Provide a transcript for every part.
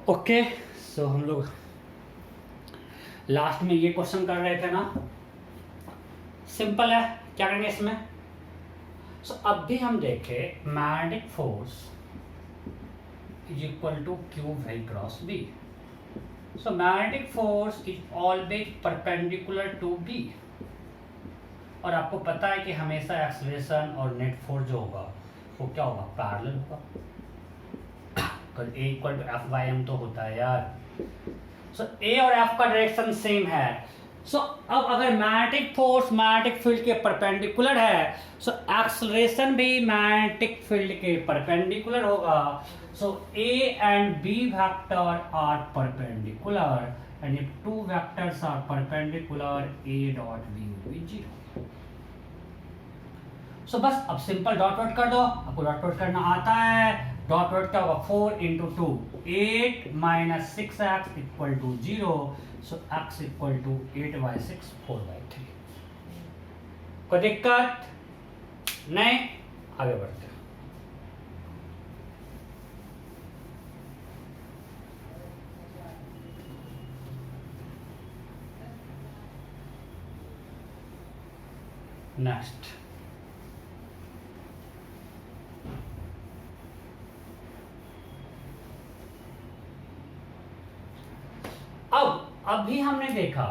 Okay. सो हम लोग last में ये क्वेश्चन कर रहे थे ना, सिंपल है। क्या करेंगे इसमें? सो अब भी हम देखें magnetic force is equal to Q Y cross B. So magnetic force is always perpendicular to B, और आपको पता है कि हमेशा एक्सेलरेशन और नेट फोर्स जो होगा वो क्या होगा, पैरेलल होगा। तो a equal to F by m तो होता है यार। सो ए और एफ का डायरेक्शन सेम है। सो अब अगर मैग्नेटिक फोर्स मैग्नेटिक फील्ड के परपेंडिकुलर है, सो एक्सेलरेशन भी मैग्नेटिक फील्ड के परपेंडिकुलर होगा। So a and b vector are perpendicular, and if two vectors are perpendicular a dot b will be zero. So बस अब simple dot dot कर दो, आपको डॉट डॉट करना आता है। डॉट डॉट क्या होगा, 4 into 2 8 minus 6x equal to 0। So x equal to 8/6 4/3। कोई दिक्कत नहीं? आगे बढ़ते हैं। नेक्स्ट, अब अभी हमने देखा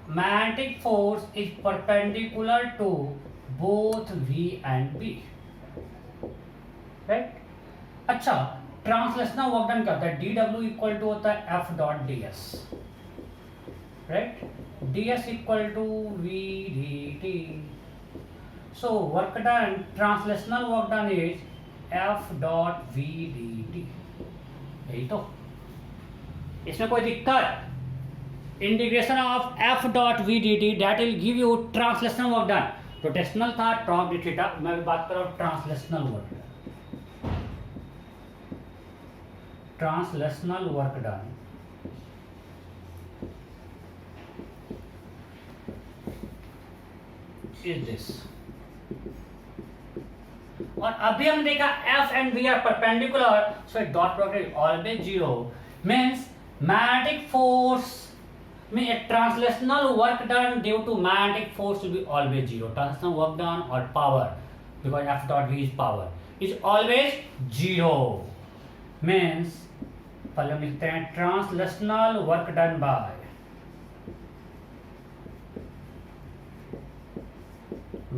magnetic force is perpendicular to both V and B, right. अच्छा, ट्रांसलेशनल वर्क डन करता है dW इक्वल टू होता है F dot ds, right. ds equal to V dt। So work done, translational work done is F dot V dt। यही तो, इसमें कोई दिक्कत? Integration of F dot V D T that will give you translational work done. Rotational था tau D theta, मैं भी बात कर रहा हूं translational work done. Translational work done is this. और अभी हम देखा F and V are perpendicular, so dot product is always zero. Means magnetic force में a translational work done due to magnetic force will be always zero. Translational work done or power, because F dot V is power, is always zero. Means पहले हम लिखते हैं translational work done by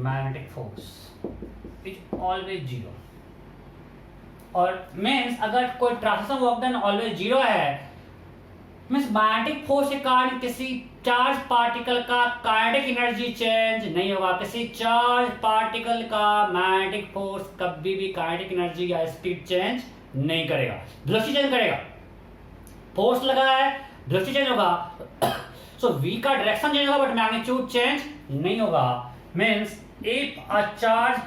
magnetic force is always zero. और means अगर कोई translational work done always zero है, means magnetic force के कारण किसी चार्ज पार्टिकल का काइनेटिक एनर्जी चेंज नहीं होगा। किसी चार्ज पार्टिकल का मैग्नेटिक फोर्स कभी भी काइनेटिक एनर्जी या स्पीड चेंज नहीं करेगा, वेलोसिटी चेंज करेगा। फोर्स लगा है, वेलोसिटी चेंज होगा। सो v का डायरेक्शन चेंज होगा बट मैग्नीट्यूड चेंज नहीं होगा। Means if a charge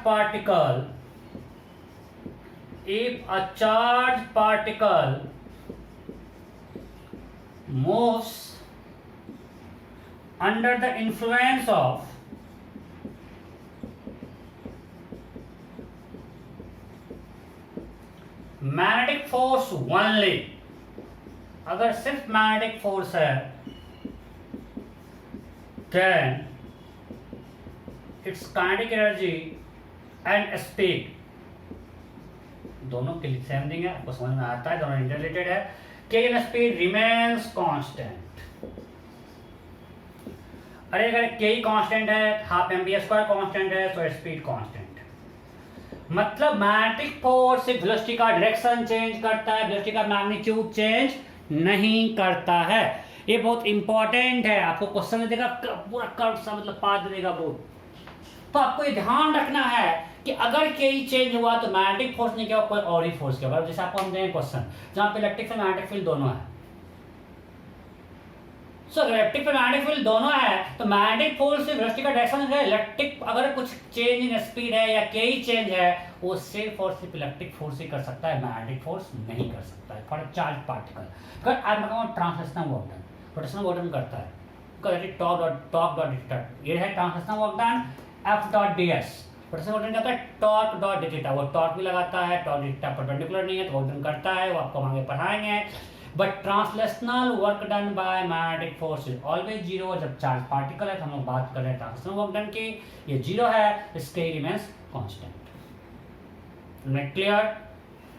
particle moves under the influence of magnetic force only, अगर सिर्फ मैग्नेटिक फोर्स है, then its kinetic energy and speed दोनों के लिए सेम थिंग है, आपको समझ में आता है, दोनों इंटररिलेटेड है। K in speed remains constant। अरे अगर K कांस्टेंट है, हाफ mv स्क्वायर कांस्टेंट है, तो स्पीड कांस्टेंट। मतलब मैग्नेटिक फोर्स से वेलोसिटी का डायरेक्शन चेंज करता है, वेलोसिटी का मैग्नीट्यूड चेंज नहीं करता है। ये बहुत इंपॉर्टेंट है, आपको क्वेश्चन में देगा पूरा कर्व सा, मतलब पाथ देगा बहुत। तो आपको ये ध्यान रखना है कि अगर कहीं चेंज हुआ तो मैग्नेटिक फोर्स नहीं क्या, कोई और ही फोर्स क्या। जैसे आपको हम देंगे क्वेश्चन जहां पे इलेक्ट्रिक से मैग्नेटिक फील्ड दोनों है। सो इलेक्ट्रिक पे मैग्नेटिक फील्ड दोनों है, तो मैग्नेटिक फोर्स से वेलोसिटी का डायरेक्शन है। इलेक्ट्रिक अगर कुछ चेंज इन स्पीड है या कई चेंज है, वो सिर्फ और सिर्फ इलेक्ट्रिक फोर्स ही कर सकता है, मैग्नेटिक फोर्स नहीं कर सकता है फॉर चार्ज पार्टिकल। अगर आप बताऊँ translational work done, rotational work done करता है, टॉर्क डॉट ये है translational work done F dot D S. Rotational करता है टॉर्क डॉट थीटा, वो टॉर्क भी लगाता है, टॉर्क थीटा परपेंडिकुलर नहीं है तो वर्क डन करता है, वो आपको आगे पढ़ाएंगे। But translational work done by magnetic force is always zero. जब चार्ज पार्टिकल है तो हम लोग बात कर रहे हैं ट्रांसलेशनल वर्क डन की, ये जीरो है, इसके remains constant. Make clear?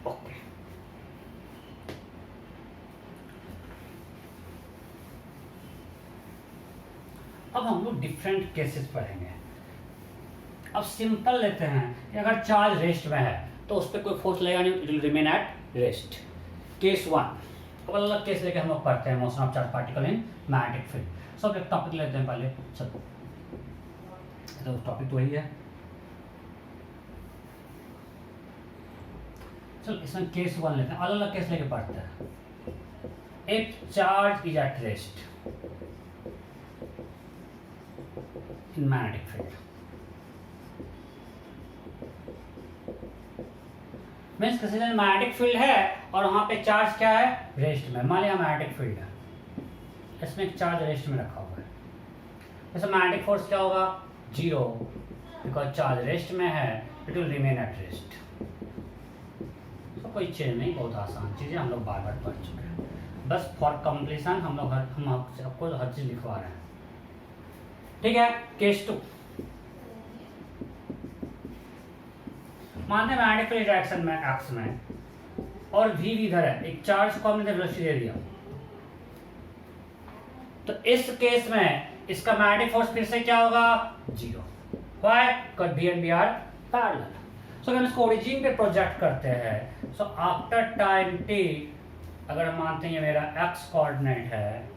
Okay. अब हम लोग डिफरेंट केसेस पढ़ेंगे। अब सिंपल लेते हैं कि अगर चार्ज रेस्ट में है तो उस पर कोई फोर्स लगेगा नहीं, it will remain at rest. Case 1। अब अलग अलग केस लेके हम लोग पढ़ते हैं motion of charge particle in magnetic field. सब एक टॉपिक लेते हैं पहले। चलो तो टॉपिक तो वही है। चलो इसमें केस 1 लेते हैं, अलग अलग केस लेके पढ़ते हैं। If charge is at rest in magnetic field, means किसी दिन मैग्नेटिक फील्ड है और वहां पे चार्ज क्या है, रेस्ट में। मान लिया मैग्नेटिक फील्ड है, इसमें एक चार्ज रेस्ट में रखा हुआ है, जैसे मैग्नेटिक फोर्स क्या होगा, जीरो, बिकॉज चार्ज रेस्ट में है, it will remain at rest. तो कोई चेंज नहीं, बहुत आसान चीज़ें हम लोग बार बार पढ़ चुके हैं। बस फॉर कंप्लीशन हम आपको हर चीज़ लिखवा रहे हैं। ठीक है। केस 2, मानते हैं मैग्नेटिक फील्ड डायरेक्शन में एक्स में और v भी इधर है, एक चार्ज को हमने वेलोसिटी दे दिया, तो इस केस में इसका मैग्नेटिक फोर्स फिर से क्या होगा, zero. Why? Because v and v are parallel. So अगर हम इसको ओरिजिन पे प्रोजेक्ट करते हैं, सो आफ्टर टाइम t, अगर हम मानते हैं ये मेरा x कोऑर्डिनेट है,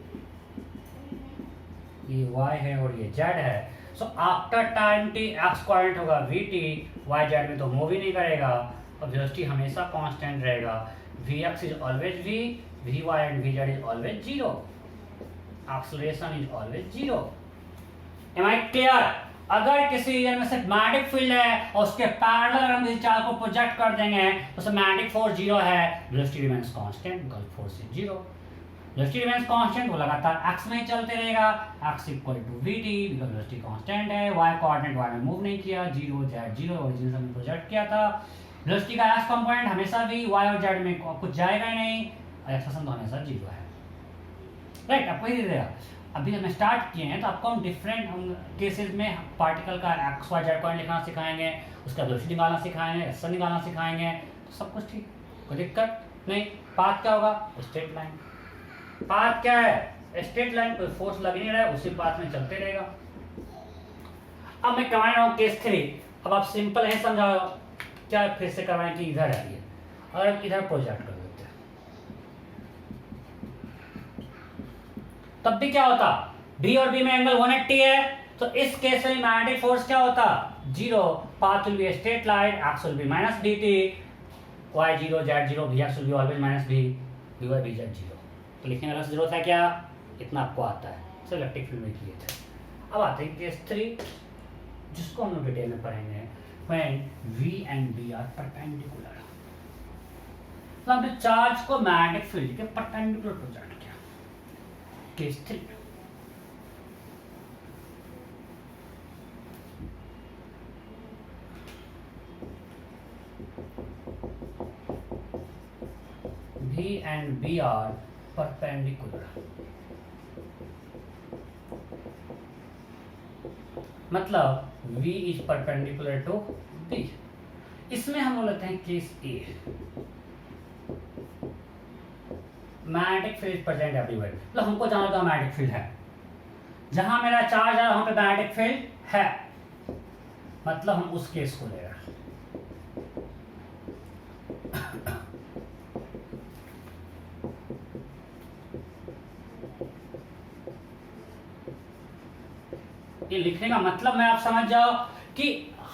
ये y है और ये z है, so after time t x coordinate होगा vt, y z में तो मूव ही नहीं करेगा और वेलोसिटी हमेशा कांस्टेंट रहेगा। vx is always v, vy and vz is always zero, acceleration is always zero. Am I clear? अगर किसी रीजन में सिर्फ मैग्नेटिक फील्ड है और उसके पैरेलल अगर हम किसी चार्ज को प्रोजेक्ट कर देंगे तो उसमें मैग्नेटिक फोर्स जीरो है, velocity remains constant, because force is zero. Velocity remains constant, वो लगातार x में ही चलते रहेगा, x equal to vt, because velocity constant है, y कोऑर्डिनेट y में मूव नहीं किया, जीरो z जीरो, ओरिजिन से हमने प्रोजेक्ट किया था। वेलोसिटी का x कंपोनेंट हमेशा भी y और z में कुछ जाएगा ही नहीं, और एक्सेलरेशन तो हमेशा जीरो है। राइट, आपको ही दे देगा। अभी हम स्टार्ट किए हैं तो आपको हम डिफरेंट केसेस में पार्टिकल का एक्स वाई जेड कोऑर्डिनेट लिखना सिखाएंगे, उसका वेलोसिटी निकालना सिखाएंगे, एक्सेलरेशन निकालना सिखाएंगे, तो सब कुछ ठीक, कोई दिक्कत नहीं। पाथ क्या होगा, स्ट्रेट लाइन। पाथ क्या है, स्ट्रेट लाइन, कोई फोर्स लग नहीं रहा है, उसी पाथ में चलते रहेगा। अब मैं करवा रहा हूँ केस 3। अब आप सिंपल है समझाओ, क्या फिर से करवाएं कि इधर है ये, और इधर प्रोजेक्ट कर देते हैं, तब भी क्या होता, B और B में एंगल 180 है, तो इस केस में मैग्नेटिक फोर्स क्या होता, zero. Path will be straight line, x will be minus dt, y zero, z zero, vx will be always minus v, vy vz zero. तो लिखने का जरूरत है क्या, इतना आपको आता है, सिर्फ इलेक्ट्रिक फील्ड में किए थे। अब आते हैं केस 3, जिसको हम लोग डिटेल में पढ़ेंगे। When v and b are perpendicular, तो हमने चार्ज को मैग्नेटिक फील्ड के परपेंडिकुलर प्रोजेक्ट किया। Case 3, V and B are perpendicular, मतलब V is perpendicular to B। इसमें हम लोग लेते हैं case A, magnetic field present everywhere, मतलब हमको जहां का मैग्नेटिक फील्ड है, जहां मेरा चार्ज है वहां पे मैग्नेटिक फील्ड है, मतलब हम उस केस को ले रहे हैं। ये लिखने का मतलब मैं आप समझ जाओ कि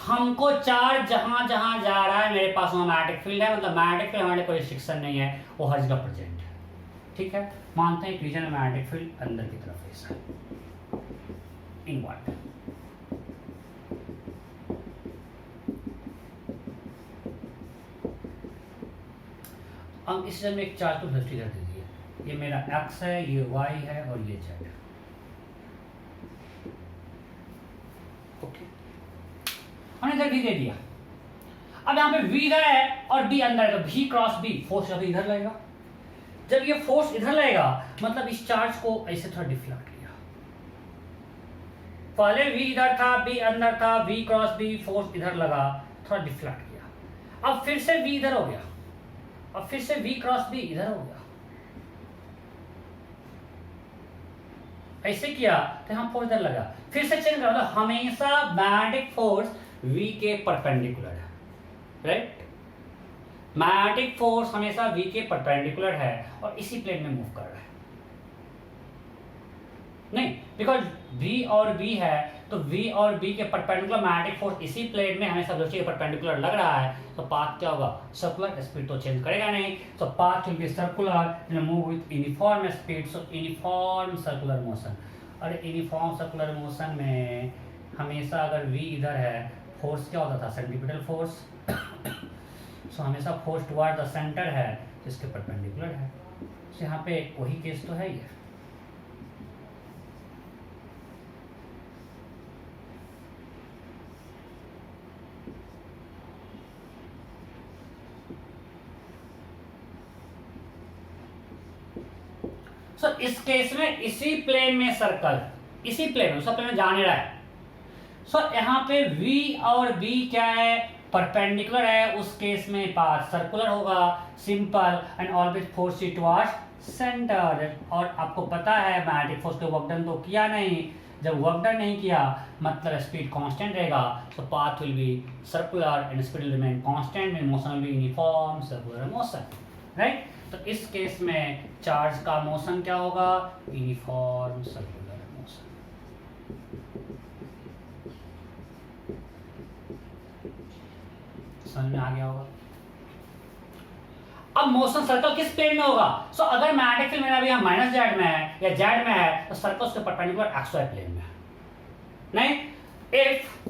हमको चार्ज जहां जहां जा रहा है मेरे पास वहां मैग्नेटिक फील्ड है, मतलब मैग्नेटिक फील्ड हमारे कोई रिस्ट्रिक्शन नहीं है, वो हर जगह प्रेजेंट है। ठीक है, मानते हैं रीजन में मैग्नेटिक फील्ड अंदर की तरफ ऐसा इनवर्ट, हम इस में एक चार्ज को वेलोसिटी दे दीजिए, ये मेरा x है, ये y है और ये z है। ओके, हमने इधर भी दे दिया। अब यहाँ पे v इधर है और b अंदर है, तो v क्रॉस b फोर्स अभी इधर लगेगा, जब ये फोर्स इधर लगेगा मतलब इस चार्ज को ऐसे थोड़ा डिफ्लेक्ट किया, पहले v इधर था, b अंदर था, v क्रॉस b, फोर्स इधर लगा, थोड़ा डिफ्लेक्ट किया, अब फिर से v इधर हो गया, अब फिर से v क्रॉस b इधर हो गया, ऐसे किया तो यहाँ फोर्स इधर लगा, फिर से चेंज करो, मतलब हमेशा मैग्नेटिक फोर्स v के परपेंडिकुलर है, राइट। मैग्नेटिक फोर्स हमेशा v के परपेंडिकुलर है और इसी प्लेन में मूव कर रहा है, नहीं, बिकॉज v और b है तो v और b के परपेंडिकुलर मैग्नेटिक फोर्स इसी प्लेन में हमेशा वेलोसिटी के परपेंडिकुलर लग रहा है, तो पाथ क्या होगा, सर्कुलर, स्पीड तो चेंज करेगा नहीं, तो path will be circular and move with uniform speed, so uniform circular motion. और यूनिफॉर्म सर्कुलर मोशन में हमेशा अगर v इधर है, फोर्स क्या होता था, सेंट्रीपिटल फोर्स, सो हमेशा फोर्स टुवर्ड द सेंटर है तो इसके परपेंडिकुलर है, तो यहाँ पे वही केस तो है ही। सो इस केस में इसी प्लेन में सर्कल, इसी प्लेन में, सब प्लेन में जाने रहा है, सो यहाँ पे v और b क्या है, परपेंडिकुलर है, उस केस में पाथ सर्कुलर होगा, simple, and always force towards centre. और आपको पता है मैग्नेटिक फोर्स को वर्क डन तो किया नहीं, जब वर्क डन नहीं किया मतलब स्पीड कांस्टेंट रहेगा, so path will be circular and speed will remain constant and motion will be uniform circular motion, right. तो इस केस में चार्ज का मोशन क्या होगा, यूनिफॉर्म सर्कुलर मोशन। समझ में आ गया होगा। अब मोशन सर्कल किस प्लेन में होगा, सो अगर मैग्नेटिक फील्ड मेरा भी यहाँ माइनस जेड में है या जेड में है तो सर्कल उसके परपेंडिकुलर एक्सवाई प्लेन में है, नहीं। इफ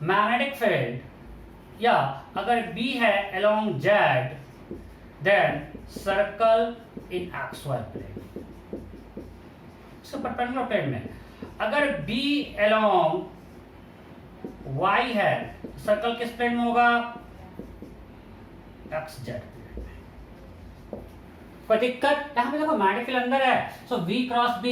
मैग्नेटिक फील्ड या अगर बी है along Z, then circle in xy plane, इसके परपेंडिकुलर प्लेन में। अगर B along y है, सर्कल किस प्लेन में होगा, xz प्लेन में। कोई दिक्कत, यहाँ पे देखो मैग्नेटिक फील्ड अंदर है, सो V क्रॉस B,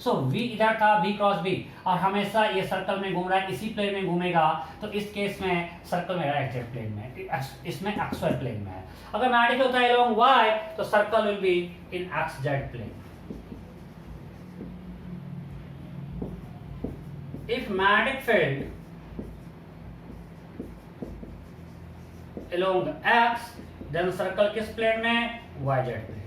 सो V इधर था, B क्रॉस B, और हमेशा ये सर्कल में घूम रहा है, इसी प्लेन में घूमेगा, तो इस केस में सर्कल मेरा एक्स प्लेन में, इसमें एक्सवाई प्लेन में है। अगर मैग्नेटिक होता है along y तो circle will be in xz plane. If magnetic field along x then circle किस प्लेन में, yz plane.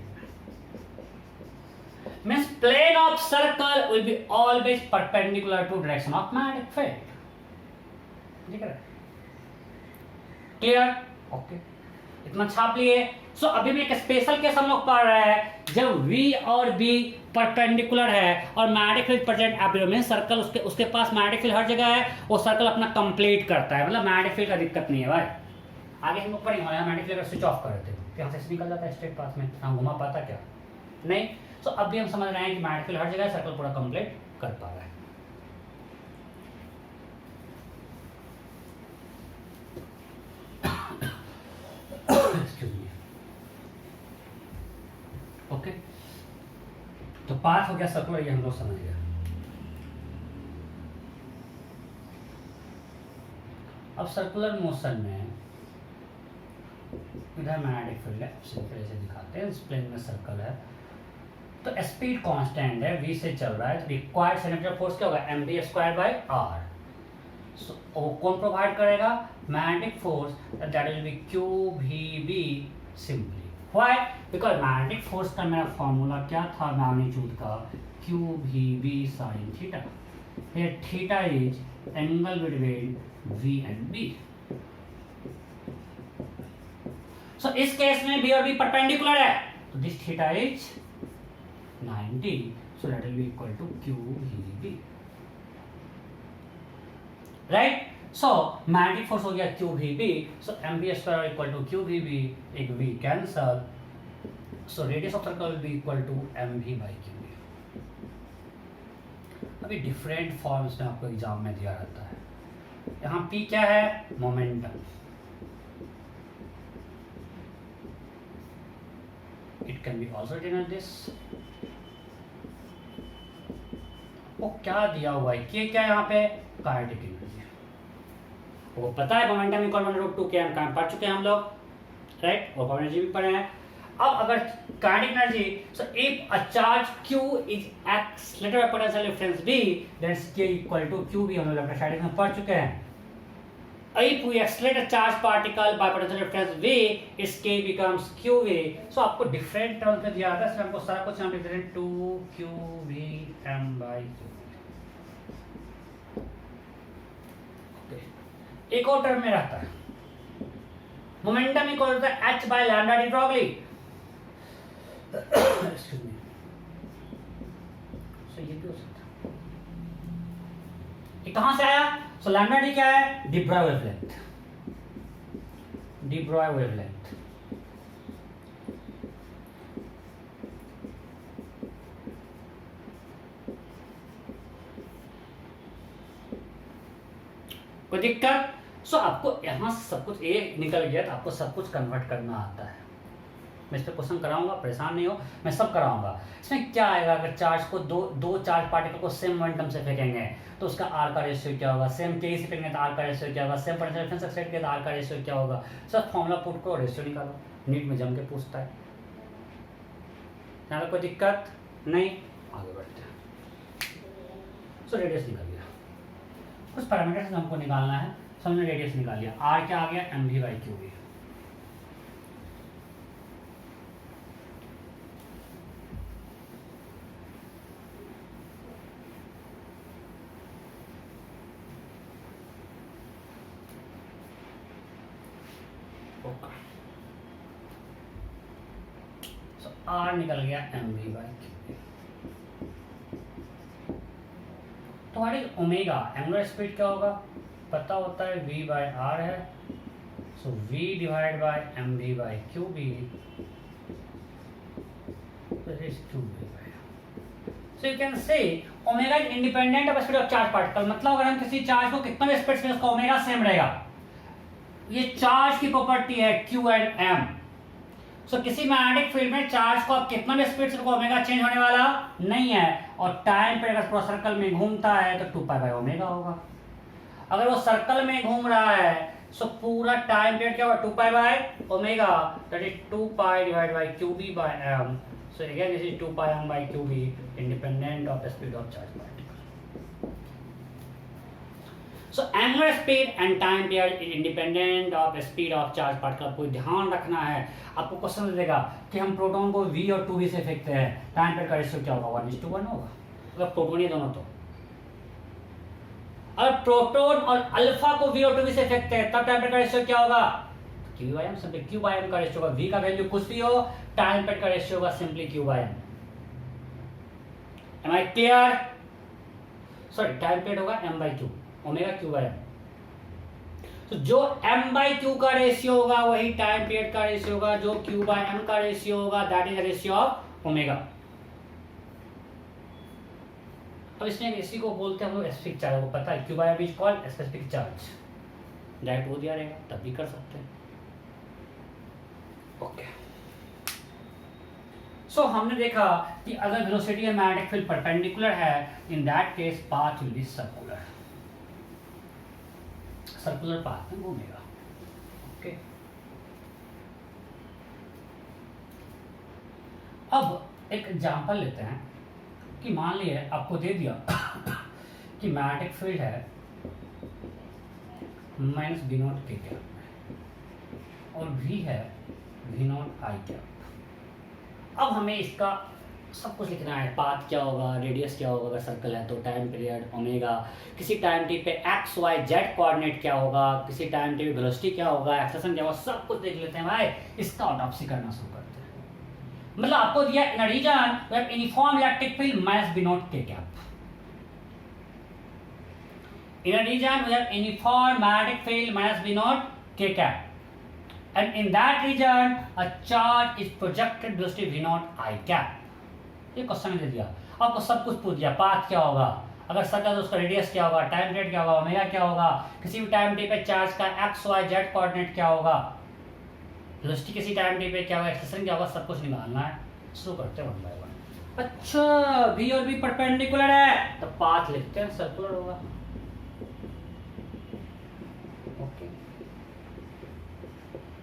Means plane of circle will be always perpendicular to direction of magnetic field. ठीक है, clear, okay, इतना छाप लिए। सो अभी भी एक स्पेशल केस हम लोग पढ़ रहे हैं, जब V और B परपेंडिकुलर है और मैग्नेटिक फील्ड प्रेजेंट एवरीवेयर, में सर्कल उसके पास मैग्नेटिक फील्ड हर जगह है, वो सर्कल अपना कंप्लीट करता है, मतलब मैग्नेटिक फील्ड का दिक्कत नहीं है भाई। आगे हम लोग पढ़ेंगे, मैग्नेटिक फील्ड स्विच ऑफ कर देते हैं, यहाँ से निकल जाता है स्ट्रेट पाथ में, हम घुमा पाता क्या नहीं। तो अब भी हम समझ रहे हैं कि मैग्नेटिक फील्ड हर जगह सर्कल पूरा कंप्लीट कर पा रहा है। ओके, तो पाथ हो गया सर्कुलर, ये हम लोग समझ गए। अब सर्कुलर मोशन में इधर मैग्नेटिक फील्ड है, सिंपल से दिखाते हैं, इस प्लेन में सर्कल है, तो स्पीड कांस्टेंट है, v से चल रहा है, तो रिक्वायर्ड सेंट्रीफ्यूगल फोर्स क्या होगा, mv²/r। सो कौन प्रोवाइड करेगा, magnetic force, that will be qvb simply. Why, because magnetic force का मेरा फॉर्मूला क्या था मैग्नीट्यूड का, qvb sin theta, here theta is angle between v and b। सो इस केस में b और b परपेंडिकुलर है, तो this theta is 90, so that will be equal to QVB, right? So magnetic force हो गया QVB, so mv² equal to QVB, एक v cancel, so radius of circle will be equal to mv/qv। अभी different forms में आपको exam में दिया रहता है। यहाँ p क्या है, momentum, it it can be also written as this. वो क्या दिया हुआ है कि क्या यहाँ पे काइनेटिक एनर्जी, वो पता है मोमेंटम इक्वल √2km पढ़ चुके हैं हम लोग, राइट, और एनर्जी भी पढ़े हैं। अब अगर kinetic energy, so if a charge q is accelerator by potential difference v, then k equal to q भी हम लोग इलेक्ट्रोस्टैटिक्स में पढ़ चुके हैं। If we accelerate a charged particle by potential difference v, its k becomes qv। so आपको different terms में दिया था, इसलिए हमको सारा कुछ हम लिख देते हैं 2qvm by q। एक और टर्म में रहता है momentum equal to h by lambda d Broglie। Excuse me, so ये भी हो सकता है, ये कहां से आया? सो लैम्डा डी क्या है? D Broglie wavelength, D Broglie wavelength. कोई दिक्कत? सो आपको यहां से सब कुछ ए निकल गया तो आपको सब कुछ कन्वर्ट करना आता है। मैं इस पर क्वेश्चन कराऊंगा, परेशान नहीं हो, मैं सब कराऊंगा। इसमें क्या आएगा, अगर चार्ज को दो चार्ज पार्टिकल को सेम मोमेंटम से फेंकेंगे तो उसका आर का रेशियो क्या होगा, सेम के से फेंकेंगे तो आर का रेशियो क्या होगा, सेम पोटेंशियल डिफरेंस एक्सटेंड किया तो आर का रेशियो क्या होगा। सब फॉर्मूला पुट करो, रेशियो निकालो, नीट में जम के पूछता है। यहाँ कोई दिक्कत नहीं, आगे बढ़ते हैं। सो रेडियस निकल गया, कुछ पैरामीटर्स हमको निकालना है, हमने रेडियस निकाल लिया। आर क्या आ गया? mv/qv। आर निकल गया mv/qv। तो what is omega? Angular speed क्या होगा पता होता है, v/r है, सो v divide by mv/qv is qv। So you can say omega is independent of speed of charge particle. मतलब अगर हम किसी चार्ज को कितना भी स्पीड से, उसका ओमेगा सेम रहेगा। ये चार्ज की प्रॉपर्टी है q एंड m। सो किसी मैग्नेटिक फील्ड में चार्ज को आप कितना भी स्पीड से, ओमेगा चेंज होने वाला नहीं है, और टाइम पे अगर पूरा सर्कल में घूमता है तो 2π/ओमेगा होगा। अगर वो सर्कल में घूम रहा है सो पूरा टाइम पीरियड क्या होगा? 2π/ओमेगा, that is 2π divide by qb/m। So again this is 2πm/qb independent of the speed of charge particle. So angular speed and time period is independent of the speed of charge particle. आपको ध्यान रखना है, आपको question दे देगा कि हम proton को v और 2v से फेंकते हैं, टाइम पीरियड का रेशियो क्या होगा? 1:1 होगा। अगर प्रोटॉन ही दोनों, तो अगर प्रोटॉन और अल्फा को v और 2v से फेंकते हैं तब टाइम पीरियड का रेशियो क्या होगा? q/m, सिंपली q/m का रेशियो होगा। v का वैल्यू कुछ भी हो, टाइम पीरियड का रेशियो होगा simply q/m। Am I clear? Sorry, time period होगा m/q, ओमेगा q/m। तो जो m/q का रेशियो होगा वही टाइम पीरियड का रेशियो होगा, जो q/m का रेशियो होगा that is the ratio of omega. अब इसमें इसी को बोलते हैं हम लोग स्पेसिफिक चार्ज, को पता है q/m is called specific charge. Direct वो दिया रहेगा तब भी कर सकते हैं। ओके, सो हमने देखा कि अगर वेलोसिटी और मैग्नेटिक फील्ड परपेंडिकुलर है, in that case path will be circular, circular path में घूमेगा। ओके, अब एक एग्जांपल लेते हैं कि मान लिए आपको दे दिया कि मैग्नेटिक फील्ड है -v0 के कैप में और v है v0 i कैप। अब हमें इसका सब कुछ लिखना है, पाथ क्या होगा, रेडियस क्या होगा, अगर सर्कल है तो टाइम पीरियड ओमेगा, किसी टाइम टी पे एक्स वाई जेड कोऑर्डिनेट क्या होगा, किसी टाइम टी पे वेलोसिटी क्या होगा, एक्सेलरेशन क्या होगा, सब कुछ देख लेते हैं भाई। इसका ऑटोप्सी करना शुरू करते हैं। मतलब आपको दिया in a region we have uniform electric field -v0 k cap. In a region we have uniform magnetic field -v0 k cap, and in that region a charge is projected velocity v0 I cap। ये question दे दिया, आपको सब कुछ पूछ दिया। Path क्या होगा, अगर सर्कल तो उसका रेडियस क्या होगा, टाइम पीरियड क्या होगा, ओमेगा क्या होगा, किसी भी टाइम टी पे चार्ज का एक्स वाई जेड कोऑर्डिनेट क्या होगा, वेलोसिटी किसी टाइम टी पे क्या होगा, एक्सेलरेशन क्या होगा, सब कुछ निकालना है। शुरू करते हैं 1 बाय 1। अच्छा बी और बी परपेंडिकुलर है तो पाथ लिखते हैं, सर्कुलर होगा। ओके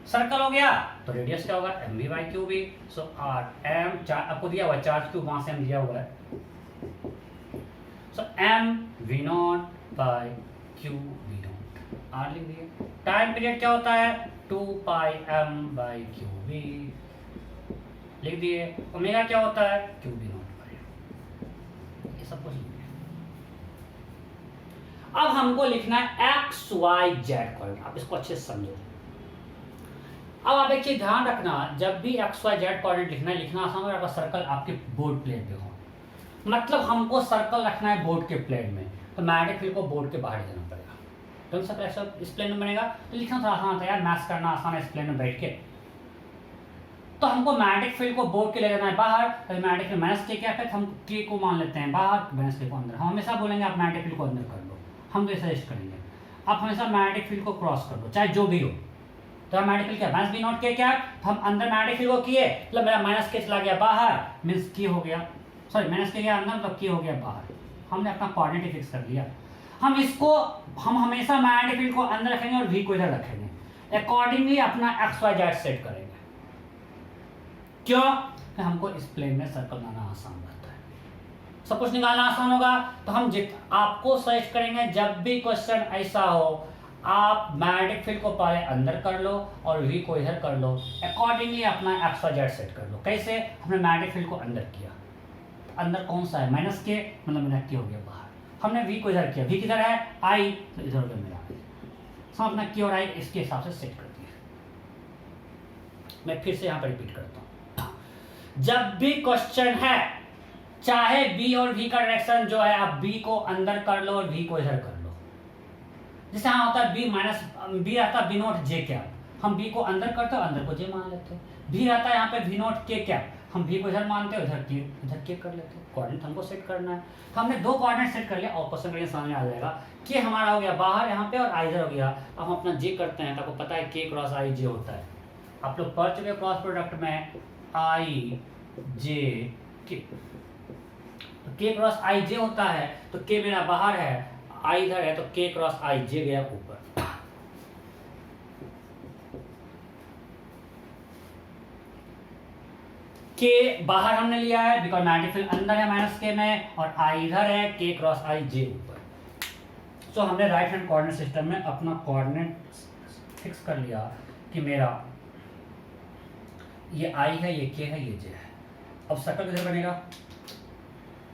सर्कल हो गया तो रेडियस क्या होगा, M B by Q B. So R M आपको दिया हुआ है चार्ज क्यू, वहां से एम दिया हुआ है, so M V not by Q V not R लिख दिए। टाइम पीरियड क्या होता है 2 pi M by Q B लिख दिए। ओमेगा क्या होता है क्यू बी नॉट बाई, ये सब कुछ लिख दिया। अब हमको लिखना है एक्स वाई जेड कोऑर्डिनेट, आप इसको अच्छे से समझो। अब आप एक चीज ध्यान रखना, जब भी एक्स वाई जेड कोऑर्डिनेट लिखना है, लिखना आसान होगा, सर्कल आपके बोर्ड प्लेन पे हो। मतलब हमको सर्कल रखना है बोर्ड के प्लेन में, तो मैग्नेटिक फील्ड को बोर्ड के बाहर देना पड़ेगा। कौन सा प्रेशर इस प्लेन में बनेगा, तो लिखना थोड़ा आसान होता है यार, मैथ्स करना आसान है इस प्लेन में बैठ के। तो हमको मैग्नेटिक फील्ड को बोर्ड के ले जाना है बाहर, तो मैग्नेटिक फील्ड माइनस के क्या है, हम के को मान लेते हैं बाहर, माइनस के को अंदर। हम हमेशा बोलेंगे आप मैग्नेटिक फील्ड को अंदर कर लो, हम तो सजेस्ट करेंगे आप हमेशा मैग्नेटिक फील्ड को क्रॉस कर दो, चाहे जो भी हो। तो मैग्नेटिक फील्ड क्या माइनस बी नॉट के क्या, हम अंदर मैग्नेटिक फील्ड को किए, मतलब मेरा माइनस के चला गया बाहर, मींस के हो गया, सॉरी माइनस के गया अंदर, मतलब के हो गया बाहर। हमने अपना कोऑर्डिनेट फिक्स कर लिया। हम इसको हम हमेशा मैग्नेटिक फील्ड को अंदर रखेंगे और वी को इधर रखेंगे, अकॉर्डिंगली अपना एक्स वाई जेड सेट करेंगे। क्यों कि हमको इस प्लेन में सर्कल बनाना आसान रहता है, सब कुछ निकालना आसान होगा। तो हम आपको सजेस्ट करेंगे जब भी क्वेश्चन ऐसा हो, आप मैग्नेटिक फील्ड को पहले अंदर कर लो और वी को इधर कर लो, अकॉर्डिंगली अपना एक्स वाई जेड सेट कर लो। कैसे, हमने मैग्नेटिक फील्ड को अंदर किया, अंदर कौन सा है माइनस के, मतलब माइनस के हो गया बाहर। हमने वी को इधर किया, वी किधर है आई, तो इधर हो गया मेरा आई। हम अपना के और आई इसके हिसाब से सेट कर दिया। मैं फिर से यहाँ पर रिपीट करता हूँ, जब भी क्वेश्चन है चाहे बी और वी का डायरेक्शन जो है, आप बी को अंदर कर लो और वी को इधर कर लो। जैसे यहाँ होता है बी माइनस बी रहता है बी नॉट जे क्या, हम बी को अंदर करते हो अंदर को जे मान लेते हैं। भी रहता है यहाँ पे वी नॉट के क्या, हम भी को इधर मानते हैं इधर के कर लेते हैं। कोऑर्डिनेट हमको सेट करना है, हमने 2 कोऑर्डिनेट सेट कर लिया और क्वेश्चन करने सामने आ जाएगा कि हमारा हो गया बाहर यहाँ पे और आई इधर हो गया। अब हम अपना जे करते हैं, तो आपको पता है के क्रॉस आई जे होता है, आप लोग पढ़ चुके क्रॉस प्रोडक्ट में आई जे के, तो के क्रॉस आई जे होता है, तो के मेरा बाहर है आई इधर है, तो के क्रॉस आई जे गया ऊपर। के बाहर हमने लिया है बिकॉज मैग्नेटिक फील्ड अंदर है माइनस के में, और आई इधर है, के क्रॉस आई जे ऊपर। सो हमने राइट हैंड कोऑर्डिनेट सिस्टम में अपना कोऑर्डिनेट फिक्स कर लिया कि मेरा ये आई है, ये के है, ये जे है। अब सर्कल किधर बनेगा,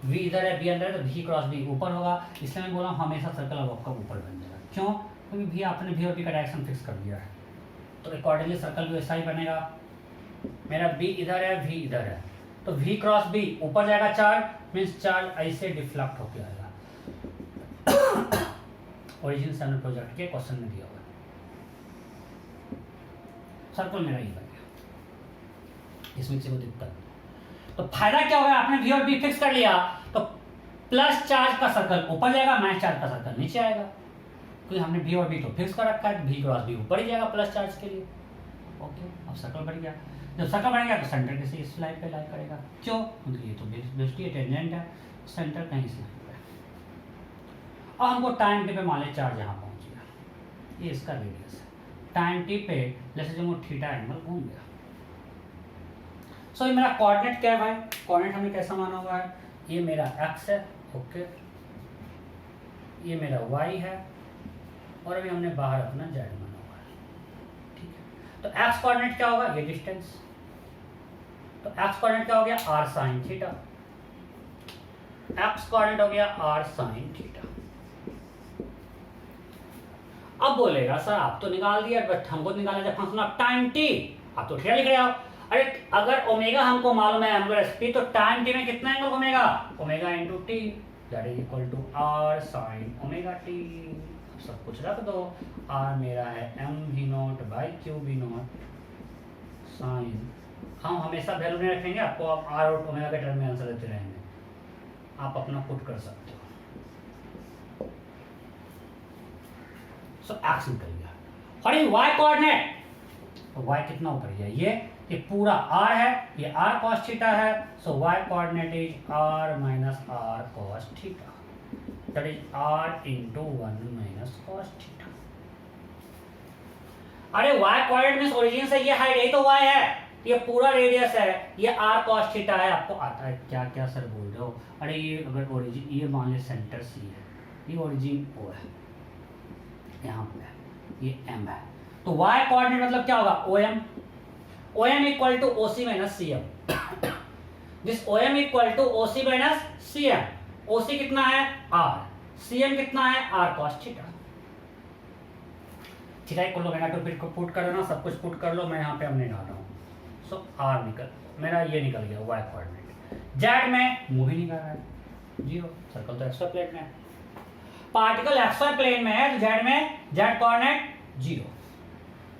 वी इधर है, बी अंदर है, तो वी क्रॉस बी ऊपर होगा। इसलिए मैं बोला हमेशा सर्कल अब आपका ऊपर बन जाएगा। क्यों, क्योंकि भी आपने वी और बी का डायरेक्शन फिक्स कर दिया है, तो अकॉर्डिंगली सर्कल भी वैसा ही बनेगा। मेरा बी इधर है, वी इधर है, तो वी क्रॉस बी ऊपर जाएगा चार्ज, मीन्स चार्ज ऐसे डिफ्लेक्ट होकर आएगा। ओरिजिन सैनल प्रोजेक्ट के क्वेश्चन में दिया हुआ है। सर्कल मेरा ये बन गया, इसमें से कोई दिक्कत। तो फायदा क्या होगा, आपने वी और बी फिक्स कर लिया, तो प्लस चार्ज का सर्कल ऊपर जाएगा, माइनस चार्ज का सर्कल नीचे आएगा, क्योंकि हमने वी और बी तो फिक्स कर रखा है। वी क्रॉस बी ऊपर ही जाएगा प्लस चार्ज के लिए। ओके, अब सर्कल बढ़ गया। जब सर्कल बढ़ गया तो सेंटर किसी इस लाइन पे लाई करेगा। क्यों, क्योंकि ये तो बेसिकली टेंजेंट है, सेंटर कहीं इस लाइन पे। अब हमको टाइम टी पे मान ले चार्ज यहाँ पहुँच गया, ये इसका रेडियस है। टाइम टी पे जैसे जो थीटा एंगल घूम गया। सो ये मेरा कोऑर्डिनेट क्या है भाई, कोऑर्डिनेट हमने कैसा माना हुआ है, ये मेरा एक्स है, ओके, ये मेरा वाई है, और अभी हमने बाहर अपना जेड माना हुआ है। ठीक है, तो एक्स कोऑर्डिनेट क्या होगा, ये डिस्टेंस, तो एक्स कोऑर्डिनेट क्या हो गया R sine theta, X coordinate हो गया आर साइन थीटा। अब बोलेगा सर आप तो निकाल दिया, बट हमको निकालना है फंक्शन ऑफ टाइम टी, आप तो थीटा लिख रहे हो। अरे अगर ओमेगा हमको मालूम है एंगुलर स्पीड, तो टाइम टी में कितना एंगल घूमेगा, omega into T, that is equal to R sine omega T. सब कुछ रख दो, आर मेरा है M V not by Q V not sine, हम हमेशा वैल्यू नहीं रखेंगे, आपको आप आर और ओमेगा के टर्म में आंसर देते रहेंगे, आप अपना पुट कर सकते हो। सो एक्स निकल गया, और ये वाई कोऑर्डिनेट, तो वाई कितना ऊपर गया, ये ये पूरा r है, ये r cos थीटा है, so y coordinate is r minus r cos theta, that is r into 1 minus cos theta. अरे y कोऑर्डिनेट मींस ओरिजिन से ये हाइट, यही तो y है, ये पूरा रेडियस है, ये r cos थीटा है। आपको आता है क्या क्या सर बोल रहे हो? अरे ये अगर ओरिजिन, ये मान लीजिए सेंटर c है, ये ओरिजिन o है, यहाँ पे ये m है, तो y कोऑर्डिनेट मतलब क्या होगा? OM, OM equal to OC minus CM, this OM equal to OC minus CM। OC कितना है? R, CM कितना है? R cos theta. ठीक है, कुल मेरा टॉपिक को पुट कर लो ना, सब कुछ पुट कर लो, मैं यहाँ पे हमने डाला हूँ, सो R निकल, मेरा ये निकल गया y कोऑर्डिनेट। जेड में मूव ही नहीं कर रहा है, 0, सर्कल तो एक्सवाई प्लेन में है, पार्टिकल एक्सवाई प्लेन में है, तो जेड में जेड कोऑर्डिनेट 0।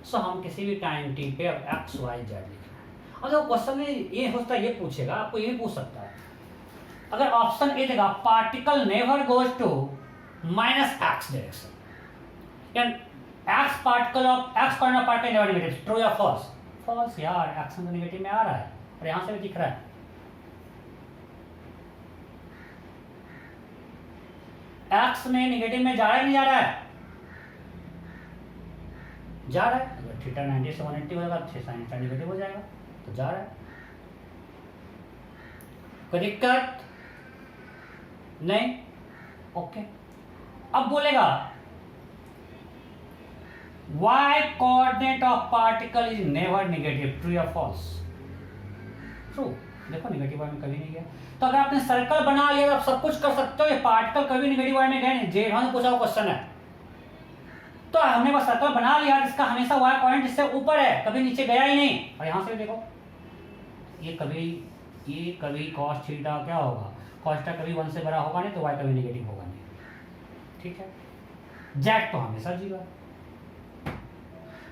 सो हम किसी भी टाइम टी पे अब एक्स वाई जेड लिख रहे हैं। अगर क्वेश्चन में ये होता है, ये पूछेगा, आपको ये भी पूछ सकता है, अगर ऑप्शन ए देगा particle never goes to minus X direction, X particle of X coordinate particle never negative, true या फॉल्स? फॉल्स यार, एक्स नेगेटिव में आ रहा है, और यहां से भी दिख रहा है एक्स में नेगेटिव में जा रहा है, नहीं जा रहा है? जा रहा है। अगर थीटा 90 से 180 होगा, 6 sin थीटा नेगेटिव हो जाएगा, तो जा रहा है, कोई दिक्कत नहीं? ओके। अब बोलेगा y coordinate of particle is never negative, true या फॉल्स? ट्रू। देखो नेगेटिव y में कभी नहीं गया, तो अगर आपने सर्कल बना लिया तो आप सब कुछ कर सकते हो, ये पार्टिकल कभी नेगेटिव y में गए नहीं। जे हमने पूछा क्वेश्चन है, तो हमने बस सर्कल बना लिया जिसका हमेशा y पॉइंट इससे ऊपर है, कभी नीचे गया ही नहीं। और यहां से भी देखो, ये कभी cos थीटा क्या होगा? cos थीटा कभी 1 से बड़ा होगा नहीं, तो y कभी नेगेटिव होगा नहीं, ठीक है? जेड तो हमेशा 0 है,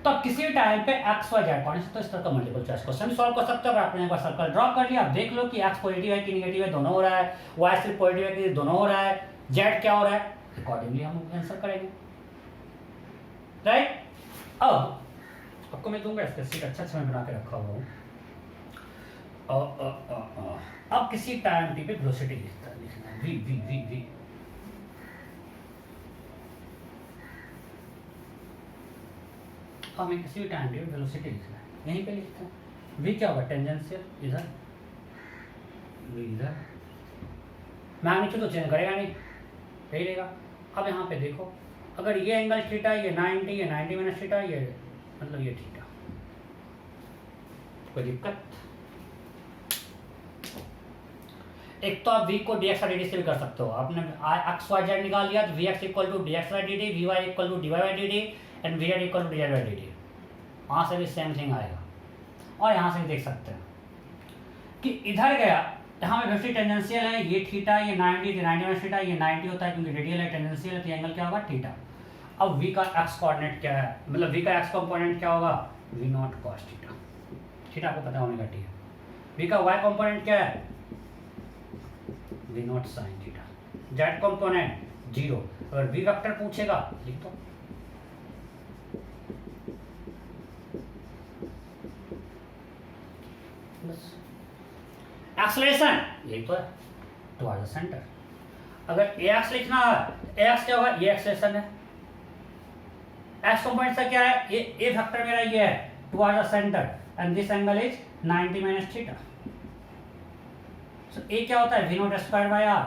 तो अब किसी भी टाइम पे एक्स वाई जेड कोऑर्डिनेट, तो इस तरह का मल्टीपल चॉइस क्वेश्चन सॉल्व कर सकते हो। अगर आपने एक बार सर्कल ड्रॉ कर लिया, आप देख लो कि एक्स पॉजिटिव है कि नेगेटिव है, दोनों हो रहा है, वाई सिर्फ पॉजिटिव है कि दोनों हो रहा है, जेड क्या हो रहा है, अकॉर्डिंगली हम आंसर करेंगे, राइट? अब आपको मैं दूंगा इसका सीट अच्छा से मैं बना के रखा हुआ हूँ। अब किसी टाइम टी पे वेलोसिटी लिखना है, वी वी वी वी, हमें किसी भी टाइम पे वेलोसिटी लिखना है, यहीं पे लिखते हैं। v क्या होगा? टेंजेंशियल, इधर इधर, मैग्नीट्यूड तो चेंज करेगा नहीं, यही रहेगा। अब यहाँ पे देखो, अगर ये एंगल थीटा, ये 90, ये 90 माइनस थीटा, ये मतलब ये थीटा, कोई दिक्कत? एक तो आप v को dx dt से भी कर सकते हो, आपने x y z निकाल लिया, तो vx equal to dx by dt, vy equal to dy by dt and V equal to dz by dt, वहाँ से भी सेम थिंग आएगा। और यहाँ से भी देख सकते हैं कि इधर गया, यहाँ पे वेलोसिटी टेंजेंशियल है, ये थीटा, ये 90, 90 माइनस थीटा, ये 90 होता है क्योंकि रेडियल है, टेंजेंशियल है, तो एंगल क्या होगा? थीटा। अब v का x कोऑर्डिनेट क्या है, मतलब v का x कंपोनेंट क्या होगा? v not cos theta, theta आपको पता होने का, ठीक है। v का y कंपोनेंट क्या है? v not sin theta. z component 0। अगर v वेक्टर पूछेगा, लिख दो, बस। एक्सेलरेशन यही तो है, टुवर्ड द सेंटर। अगर ax लिखना है, ax क्या होगा? ये एक्सेलरेशन है, x कंपोनेंट सा क्या है? ये a वेक्टर मेरा ये है, toward the centre, and this angle is 90 minus theta. So a क्या होता है? v not square by r,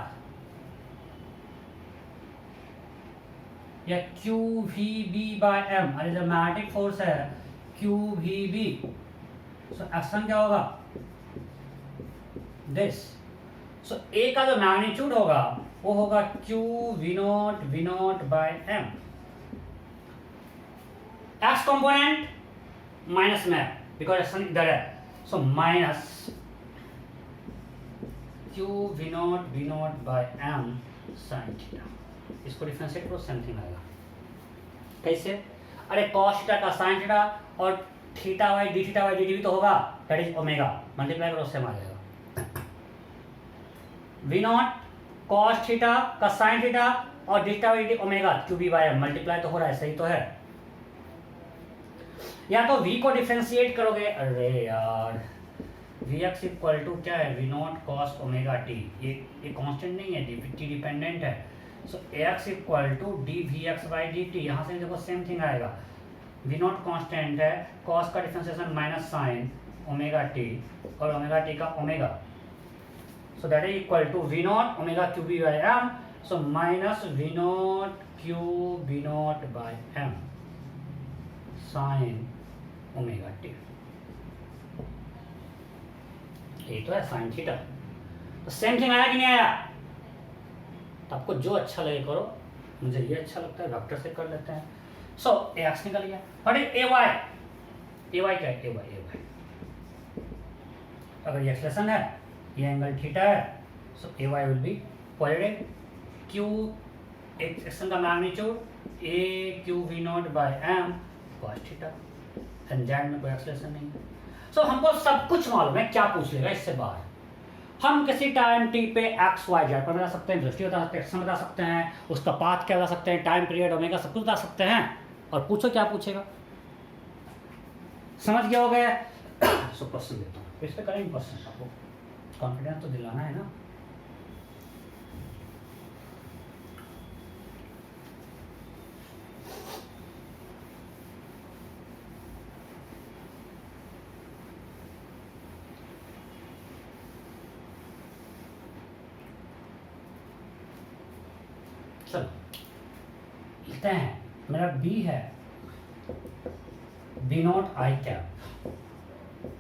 या QVB बाय m, अरे जब मैग्नेटिक फोर्स है QVB, सो एक्शन क्या होगा? दिस। सो a का जो मैग्नीट्यूड होगा वो होगा q v not by m, x component minus में, बिकॉज एक्शन इधर है, so minus q v not by m sin theta. इसको डिफरेंशिएट करो, सेम थिंग आएगा। कैसे? अरे cos थीटा का sin थीटा और theta by D theta by D भी तो होगा, दैट इज ओमेगा, मल्टीप्लाई करो, सेम आ जाएगा। v नॉट cos थीटा का sin थीटा और D theta by D omega, Q B by M, multiply तो हो रहा है, सही तो है। या तो v को डिफरेंशिएट करोगे, अरे यार vx इक्वल टू क्या है, v not cos omega T, ये कांस्टेंट नहीं है, टी डिपेंडेंट है। So ax equal to D V X by D T, यहाँ से देखो सेम थिंग आएगा, v नॉट कांस्टेंट है, कॉस का differentiation minus sine omega T और ओमेगा टी का omega, so that is equal to v not omega Q B by M, so minus v not Q B not by M sine omega T, ये तो है sine theta. तो same thing आया कि नहीं आया? तो आपको जो अच्छा लगे करो, मुझे ये अच्छा लगता है, वेक्टर से कर लेते हैं। सो ए एक्स निकल गया, और ए वाई, ए वाई क्या है, ए वाई, ए वाई अगर ये एक्सप्रेशन है, ये एंगल थीटा है, so A Y will be positive, Q expression का magnitude A Q V not by M cos theta, and Z में कोई एक्सप्रेशन नहीं है। सो हमको सब कुछ मालूम है, क्या पूछ लेगा इससे बाहर। हम किसी टाइम टी पे एक्स वाई जेड पर बता सकते हैं, दृष्टि बता सकते हैं, एक्शन बता सकते हैं, उसका पाथ क्या बता सकते हैं, टाइम पीरियड ओमेगा, सब कुछ बता सकते हैं। और पूछो क्या पूछेगा, समझ गया हो गया। सो क्वेश्चन देता हूँ, इस पे करेंगे क्वेश्चन, आपको कॉन्फिडेंस तो दिलाना है ना। चलो लिखते हैं, मेरा बी है B not I cap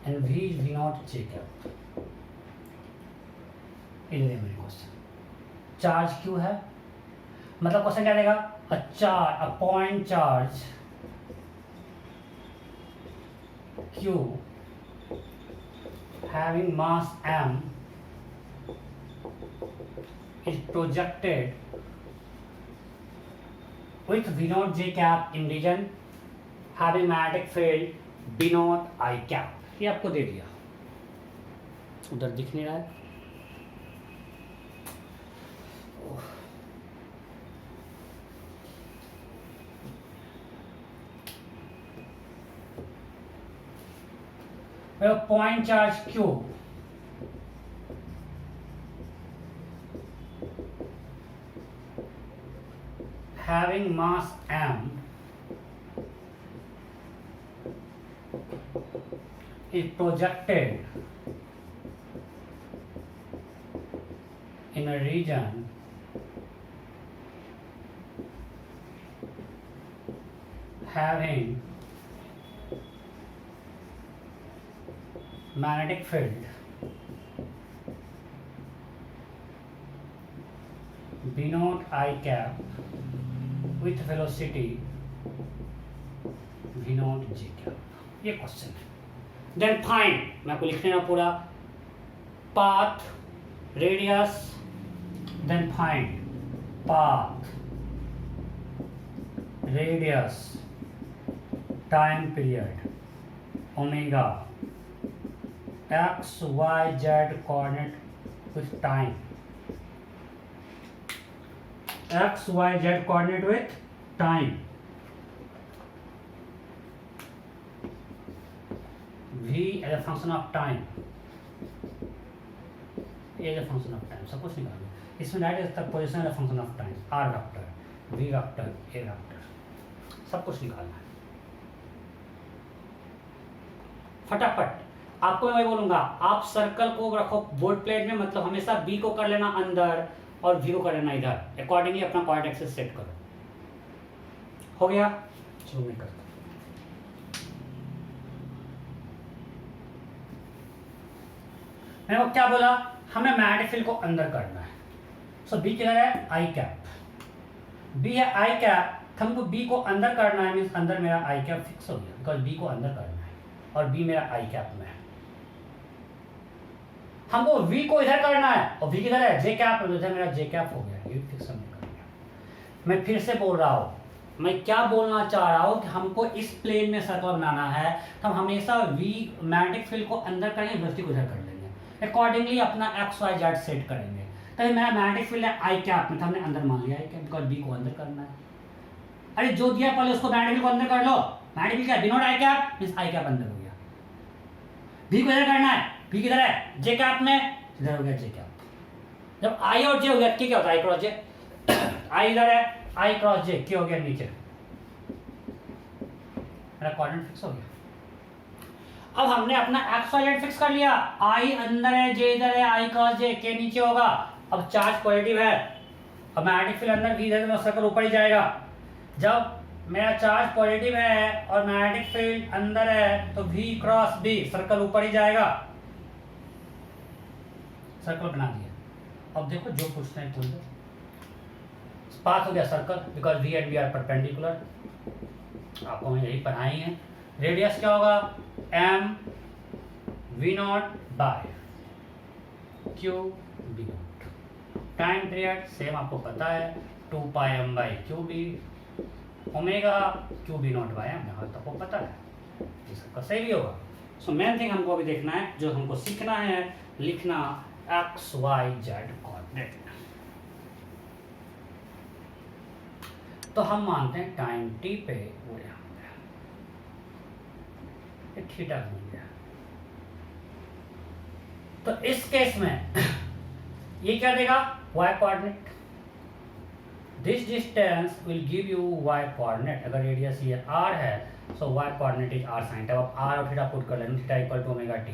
and V is V not J cap. ये मेरे क्वेश्चन, चार्ज क्यू है, मतलब क्वेश्चन क्या देगा, a point charge Q having mass m is projected with v naught j cap in region having magnetic field b naught I cap। ये आपको दे दिया, उधर दिख नहीं रहा है। Point charge Q having mass m is projected in a region having magnetic field b naught I cap with velocity v naught j cap। ये question है। देन फाइंड, मैं आपको लिखने ना पूरा, path radius, then find path radius time period omega X Y Z coordinate with time, x y z coordinate with time, v as a function of time, a as a function of time, सब कुछ निकालो। इसमें direct तक position as a function of time, r vector, v vector, a vector, सब कुछ निकालना है फटाफट। आपको मैं बोलूंगा, आप सर्कल को रखो बोर्ड प्लेट में, मतलब हमेशा b को कर लेना अंदर और v को कर लेना इधर, अकॉर्डिंगली अपना कोऑर्डिनेट एक्सिस सेट करो। हो गया, चलो मैं करता हूं। मैंने वो क्या बोला, हमें मैग्नेटिक फील्ड को अंदर करना है। सो b किधर है, आई कैप, b है आई कैप, हमको b को अंदर करना है, मींस अंदर मेरा आई कैप फिक्स हो गया, बिकॉज b को अंदर करना है और b मेरा आई कैप में है। हमको v को इधर करना है और v किधर है, j कैप, इधर मेरा j कैप हो गया, ये फिक्स हमने कर दिया। मैं फिर से बोल रहा हूँ, मैं क्या बोलना चाह रहा हूँ कि हमको इस प्लेन में सर्कल बनाना है, तो हम हमेशा v मैग्नेटिक फील्ड को अंदर करेंगे, वेलोसिटी को इधर कर लेंगे, अकॉर्डिंगली अपना x y z सेट करेंगे। तो मेरा मैग्नेटिक फील्ड है आई कैप में, तो हमने अंदर मान लिया है बिकॉज b को अंदर करना है। अरे जो दिया पहले उसको मैग्नेटिक फील्ड को अंदर कर लो, मैग्नेटिक फील्ड क्या, B not I cap means I cap अंदर हो गया। बी को इधर करना है, बी किधर है, जे कैप में, इधर हो गया जे कैप। जब आई और जे हो गया क्या होता है, आई क्रॉस जे, आई इधर है, आई क्रॉस जे क्या हो गया नीचे, मेरा कोऑर्डिनेट फिक्स हो गया। अब हमने अपना एक्स वाई जेड फिक्स कर लिया, आई अंदर है, जे इधर है, आई क्रॉस जे के नीचे होगा। अब चार्ज पॉजिटिव है, अब मैग्नेटिक फील्ड अंदर, वी इधर, तो सर्कल ऊपर ही जाएगा। जब मेरा चार्ज पॉजिटिव है और मैग्नेटिक फील्ड अंदर है तो वी क्रॉस बी, सर्कल ऊपर ही जाएगा। सर्कल बना दिया। अब देखो जो पूछना है पूछ दो। पाथ हो गया circle, because V and V are perpendicular, आपको हम यही पढ़ाई है। रेडियस क्या होगा, M V not by Q B not. Time period same आपको पता है, 2 pi M by Q B, omega Q B not by M, यहाँ तक आपको पता है, इसका सही भी होगा। सो मेन थिंग हमको अभी देखना है, जो हमको सीखना है, लिखना एक्स वाई जेड कोऑर्डिनेट। तो हम मानते हैं टाइम टी पे वो यहाँ पे थीटा बन गया। तो इस केस में ये क्या देगा, y coordinate. This distance will give you y coordinate. अगर रेडियस ये r है so y coordinate is r sin। अब r और थीटा पुट कर लेंगे, theta equal to omega t।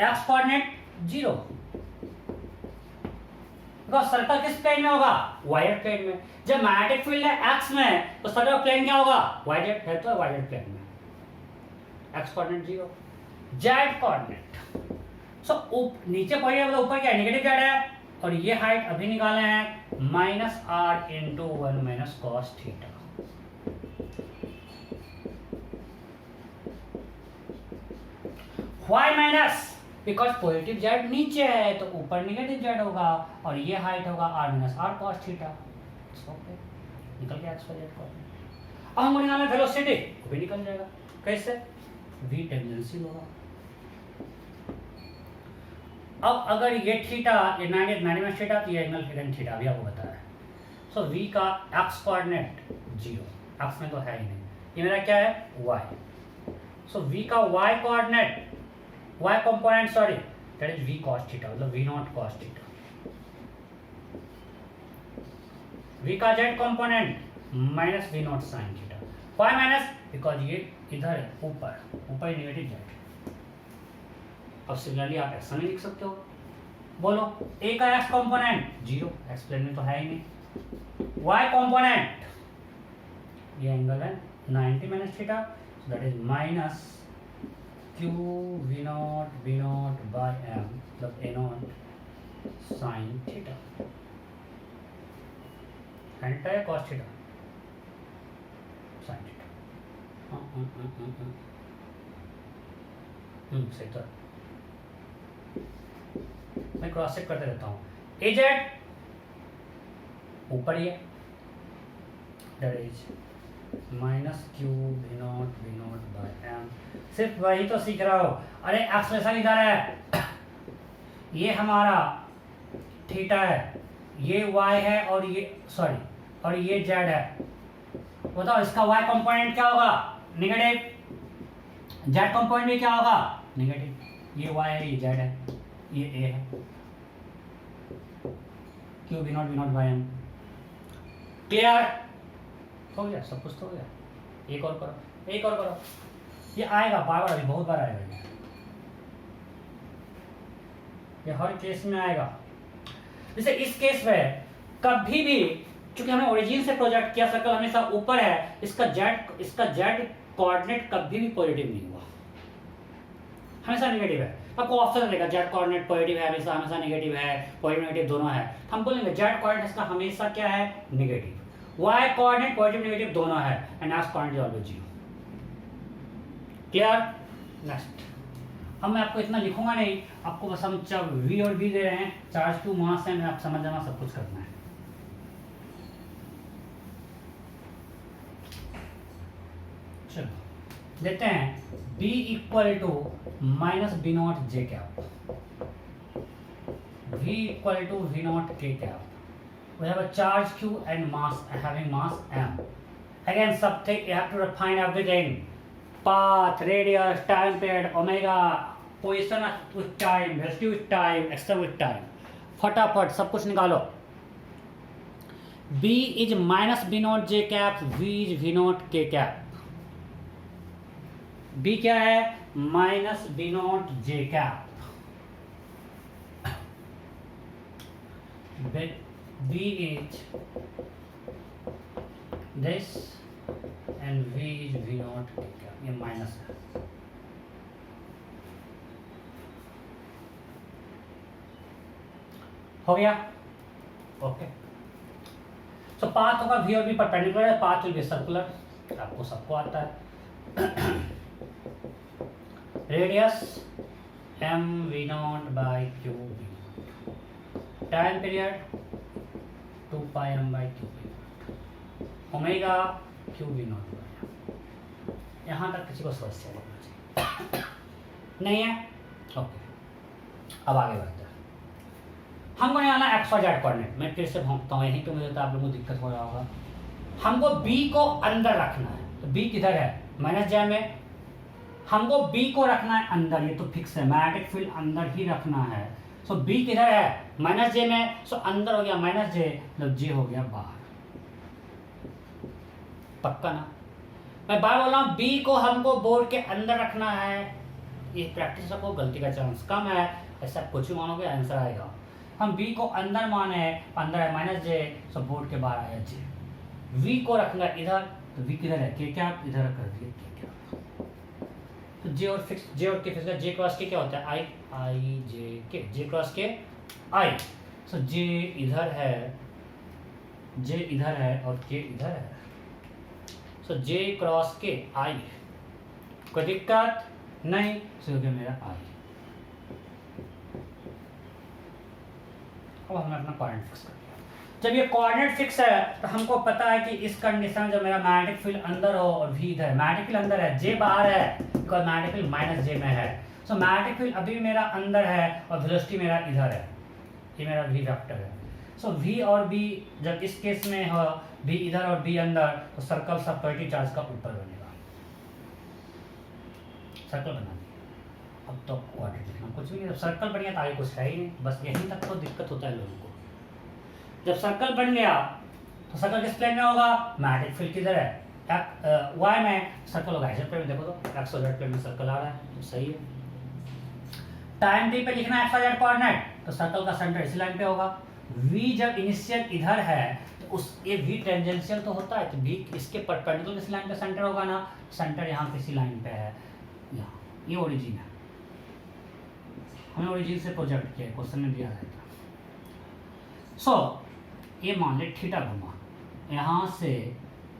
x coordinate 0, because circle किस प्लेन में होगा, वायर प्लेन में। जब मैग्नेटिक फील्ड है x में तो सर्कल प्लेन क्या होगा, y जेड है, तो y जेड प्लेन में। x कोऑर्डिनेट 0, z कोऑर्डिनेट नीचे पॉइंट है, ऊपर क्या है, नेगेटिव जेड है, और ये हाइट अभी निकाले हैं minus r into 1 minus cos theta. Y minus, because positive Z नीचे है तो ऊपर नेगेटिव जेड होगा, और ये हाइट होगा r minus r cos theta. Okay, निकल गया एक्स वाई जेड कोऑर्डिनेट। अब हमको निकालना है वेलोसिटी, वो भी निकल जाएगा। कैसे, v टेंजेंशियल होगा। अब अगर ये थीटा, ये 90 थीटा, तो ये एंगल फिर थीटा भी आपको बताया है। सो v का x कोऑर्डिनेट 0, x में तो है ही नहीं, ये मेरा क्या है y। सो v का y coordinate, y component sorry, that is v cos theta, मतलब v not cos theta. v का z component minus v not sin theta. y minus, because ये इधर है, ऊपर ही नेगेटिव जेड। अब सिमिलरली आप एक्स में लिख सकते हो, बोलो a का x कंपोनेंट 0, एक्स प्लेन में तो है ही नहीं। y कंपोनेंट, ये एंगल है 90 minus theta, so that is minus q v not by m, मतलब a not sine theta. Theta है cos थीटा, साइन थीटा। सही तो है। मैं क्रॉस चेक करते रहता हूँ। ए जेड ऊपर ही है, that is minus Q V not by M. सिर्फ वही तो सीख रहा हो। अरे एक्सप्रेशन इधर है, ये हमारा थीटा है, ये वाई है, और ये सॉरी, और ये जेड है। बताओ इसका वाई कंपोनेंट क्या होगा, नेगेटिव। जेड कंपोनेंट में क्या होगा, नेगेटिव। ये वाई है, ये जेड है, ये ए है। Q V not by M. Clear हो गया, सब कुछ तो हो गया। एक और करो, एक और करो, ये आएगा बार बार, अभी बहुत बार आएगा ये हर केस में आएगा। जैसे इस केस में कभी भी, क्योंकि हमने ओरिजिन से प्रोजेक्ट किया, सर्कल हमेशा ऊपर है, इसका जेड कोऑर्डिनेट कभी भी पॉजिटिव नहीं हुआ, हमेशा नेगेटिव है। आपको ऑप्शन देगा जेड कोऑर्डिनेट पॉजिटिव है, हमेशा नेगेटिव है, पॉजिटिव नेगेटिव दोनों है। हम बोलेंगे जेड कोऑर्डिनेट इसका हमेशा क्या है, negative. Y coordinate positive negative दोनों है, and X coordinate always 0। Clear. Next, अब मैं आपको इतना लिखूंगा नहीं, आपको बस हम जब वी और वी दे रहे हैं, चार्ज टू मास है, आप समझ जाना, सब कुछ करना है। चलो देते हैं B equal to minus B not J cap, V equal to V not K cap. we have a charge q and mass having mass m. Again, something you have to refine everything. Path, radius, time period, omega, position with time, velocity with time, extra with time. फटाफट सब कुछ निकालो. B is minus B naught J cap, V is V naught K cap. B क्या है? Minus B naught J cap. B is this and V is V naught K cap. ये minus है. हो गया? ओके. तो path होगा V और B perpendicular है, पाथ विल बी सर्कुलर, आपको सबको आता है. Radius m V naught by q V naught. Time period 2 pi m by q V naught. Omega q V naught. यहाँ तक किसी को समस्या होना चाहिए नहीं है? ओके. अब आगे बढ़ते हैं. हमको निकालना एक्स वाई जेड कोऑर्डिनेट. मैं फिर से भोंकता हूँ, यहीं पे मुझे तो आप लोगों को दिक्कत हो रहा होगा. हमको बी को अंदर रखना है. तो बी किधर है? माइनस जे में. हमको बी को रखना है अंदर, ये तो फिक्स है. मैग्नेटिक फील्ड अंदर ही रखना है. सो बी किधर है? माइनस जे में. सो अंदर हो गया माइनस जे, मतलब जे हो गया बाहर. पक्का ना? मैं बार बोल रहा हूँ, बी को हमको बोर्ड के अंदर रखना है. ये प्रैक्टिस को गलती का चांस कम है. ऐसा कुछ भी मानोगे आंसर आएगा. हम बी को अंदर माने हैं, अंदर है माइनस जे, सब बोर्ड के बाहर आया जे. वी को रखना इधर, तो वी किधर है? के क्या इधर कर दिए के क्या. तो जे और फिक्स, जे और के फिक्स का जे क्रॉस के क्या होता है? आई आई जे के. जे क्रॉस के आई. सो जे इधर है, जे इधर है और के इधर है. सो जे क्रॉस के आई. कोई दिक्कत नहीं. सो हो गया मेरा आई. अब हमने अपना कोऑर्डिनेट फिक्स कर दिया. जब ये कोऑर्डिनेट फिक्स है तो हमको पता है कि इस कंडीशन जब मेरा मैग्नेटिक फील्ड अंदर हो और वी इधर है. मैग्नेटिक फील्ड अंदर है, जे बाहर है, बिकॉज मैग्नेटिक फील्ड माइनस जे में है. सो मैग्नेटिक फील्ड अभी मेरा अंदर है और वेलोसिटी मेरा इधर है. ये मेरा वी वेक्टर है. सो वी और बी जब इस केस में हो, बी इधर और बी अंदर, तो सर्कल सब पॉजिटिव चार्ज का ऊपर बनेगा. सर्कल बना दिया. अब तो कोऑर्डिनेट लिखना कुछ भी नहीं. जब सर्कल बन गया तो आगे कुछ है ही नहीं. बस यहीं तक तो दिक्कत होता है लोगों को. जब सर्कल बन गया तो सर्कल किस प्लेन में होगा? मैग्नेटिक फील्ड किधर है? वाई में. सर्कल होगा एक्स प्लेन में. देखो तो एक्स और जेड प्लेन में सर्कल आ रहा है, तो सही है. टाइम टी पे लिखना है एक्स और जेड कोऑर्डिनेट, तो सर्कल का सेंटर इसी लाइन पे होगा. वी जब इनिशियल इधर है तो उस ये वी टेंजेंशियल तो होता है, तो वी इसके परपेंडिकुलर किस लाइन पे सेंटर होगा ना. सेंटर यहाँ किसी लाइन पे है, यहाँ. ये ओरिजिन है. हमने ओरिजिन से प्रोजेक्ट किया, क्वेश्चन में दिया है. सो ये मान ले थीटा घुमा, यहाँ से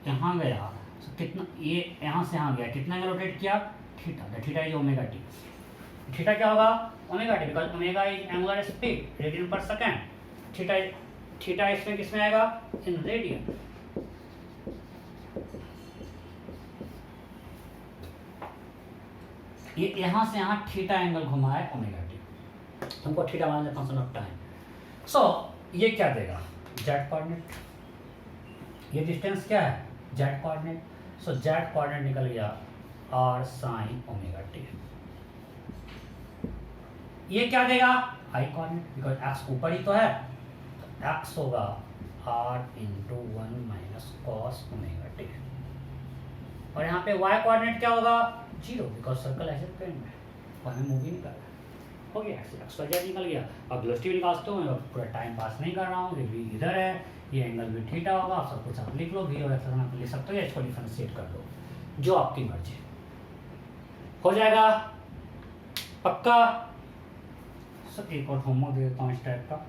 यहाँ गया. सो कितना, ये यहाँ से यहाँ गया, कितना एंगल रोटेट किया? Theta. Theta is omega T. Theta क्या होगा? Omega T, because omega is angular speed radian पर सेकेंड. थीटा इसमें किसमें आएगा? In radian. ये यहाँ से यहाँ थीटा एंगल घुमा है ओमेगा टी. तुमको थीटा मान लेते फंक्शन ऑफ टाइम. सो ये क्या देगा? Z coordinate. ये डिस्टेंस क्या है? Z coordinate. So Z coordinate निकल गया आर साइन ओमेगा टी. ये क्या देगा? आई कोऑर्डिनेट, बिकॉज एक्स ऊपर ही तो है. तो एक्स होगा R into 1 minus cos omega T. और यहाँ पे वाई कोऑर्डिनेट क्या होगा? 0, बिकॉज सर्कल ऐसे प्लेन में और हमें मूव ही नहीं कर रहा है. हो गया, एक्स वाई जेड निकल गया. अब वेलोसिटी भी निकालते हो, पूरा टाइम पास नहीं कर रहा हूँ. ये वी इधर है, ये एंगल भी थीटा होगा. सब कुछ आप लिख लो, वी और एक्स आप लिख सकते हो, या इसको डिफरेंशिएट कर लो, जो आपकी मर्जी. हो जाएगा पक्का. सर एक और होमवर्क दे देता हूँ इस टाइप का.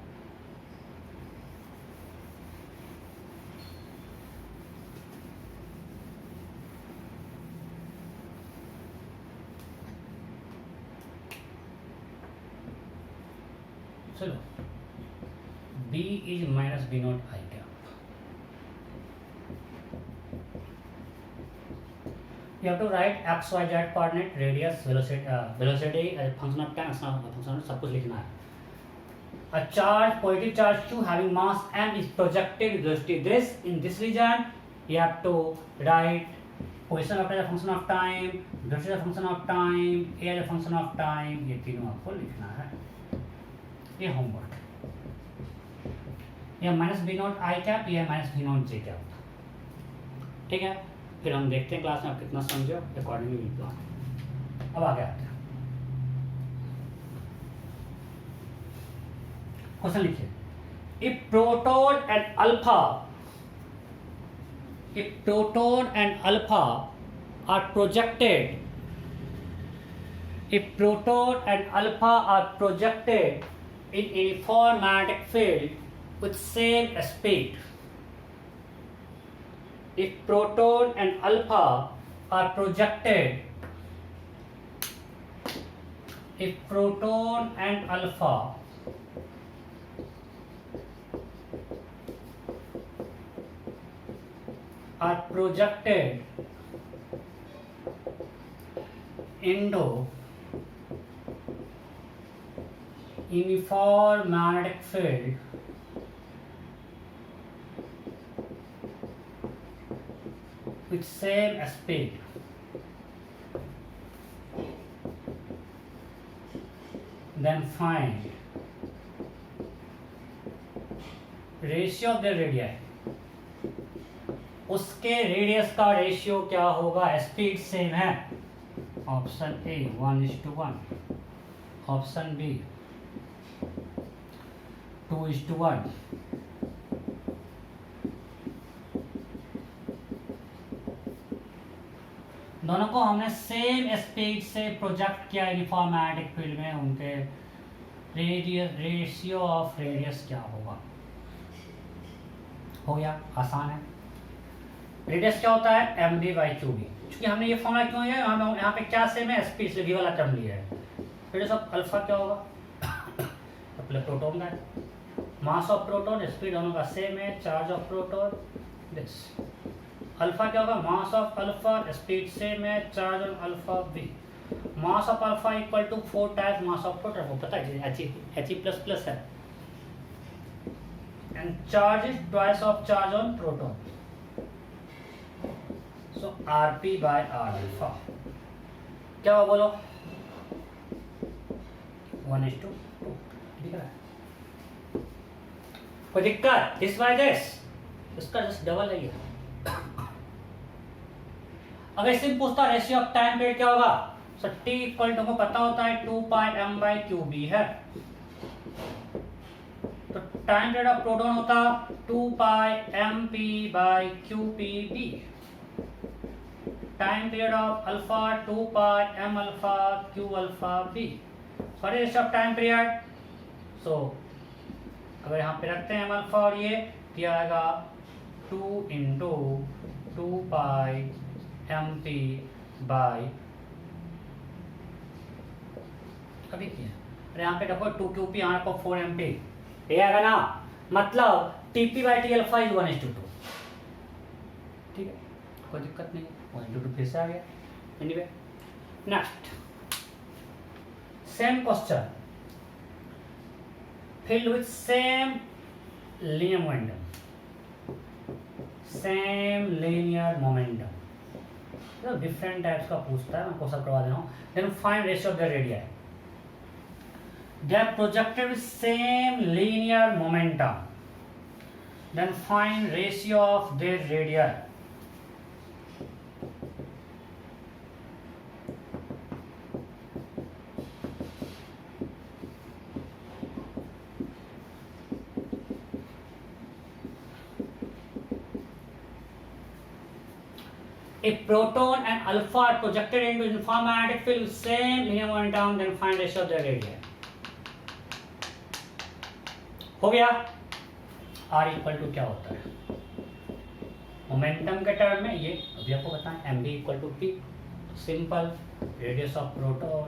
चलो, B is minus B naught I cap. You have to write x, y, z coordinate, radius, velocity as a function of time, function of सब कुछ लिखना है. A charge, positive charge q having mass m is projected with velocity this. In this region, you have to write position vector as a function of time, velocity as a function of time, a as a function of time. ये तीनों आपको लिखना है. ये homework. यह minus B not I cap, यह minus B not J cap. ठीक है, फिर हम देखते हैं क्लास में आप कितना समझे अकॉर्डिंगली प्लान. अब आगे आते हैं. क्वेश्चन लिखिए. If proton and alpha are projected in uniform magnetic field with same speed. If proton and alpha are projected into uniform magnetic field with same speed, then find ratio of their radii. उसके radius का ratio क्या होगा? Speed same है. Option A 1:1, option B 2:1. दोनों को हमने same speed से project किया यूनिफॉर्म मैग्नेटिक फील्ड में. उनके रेशियो ऑफ रेडियस क्या होगा? हो गया, आसान है. रेडियस क्या होता है? M B by Q B. क्योंकि हमने ये फॉर्मूला क्यों है, हम यहाँ पे क्या सेम है? स्पीड से, वी वाला टर्म लिया है. रेडियस ऑफ अल्फा क्या होगा? मतलब प्रोटॉन का है. मास ऑफ प्रोटॉन, स्पीड दोनों का सेम है. Charge of proton this. Alpha क्या होगा? Mass of alpha, speed same है. Charge on alpha B. Mass of alpha equal to 4 times mass of proton. वो पता है He++ है. And charge is twice of charge on proton. So Rp by R alpha क्या हुआ बोलो? 1:2. दिख रहा है? कोई दिक्कत? दिस बाय दिस, इसका जस्ट डबल है ये. अगर इससे पूछता रेशियो ऑफ टाइम पीरियड क्या होगा? सो T इक्वल टू को पता होता है 2πm/qb है. तो टाइम पीरियड ऑफ प्रोटॉन होता 2πmp/qpb. Time period of alpha 2πm∞q∞b. Sorry ratio of time period. So अगर यहाँ पे रखते हैं m अल्फा और ये दिया आएगा 2 × 2πmp बाई अभी किया. अरे यहाँ पे देखो 2qp, यहाँ पर 4mp ये आएगा ना. मतलब tp/t अल्फा इज 1:2. ठीक है, कोई दिक्कत नहीं. 1:2 फिर से आ गया. Anyway, next same question. filled with same linear momentum. तो डिफरेंट टाइप्स का पूछता है, मैं क्वेश्चन करवा दे रहा हूँ. Then find ratio of the radius. They are projected with same linear momentum. Then find ratio of their radii. If proton and alpha are projected into uniform magnetic field with same linear momentum, then find ratio of their radii. हो गया. R equal to क्या होता है? Momentum के term में ये अभी आपको बताएं. M B equal to P. Simple. Radius of proton.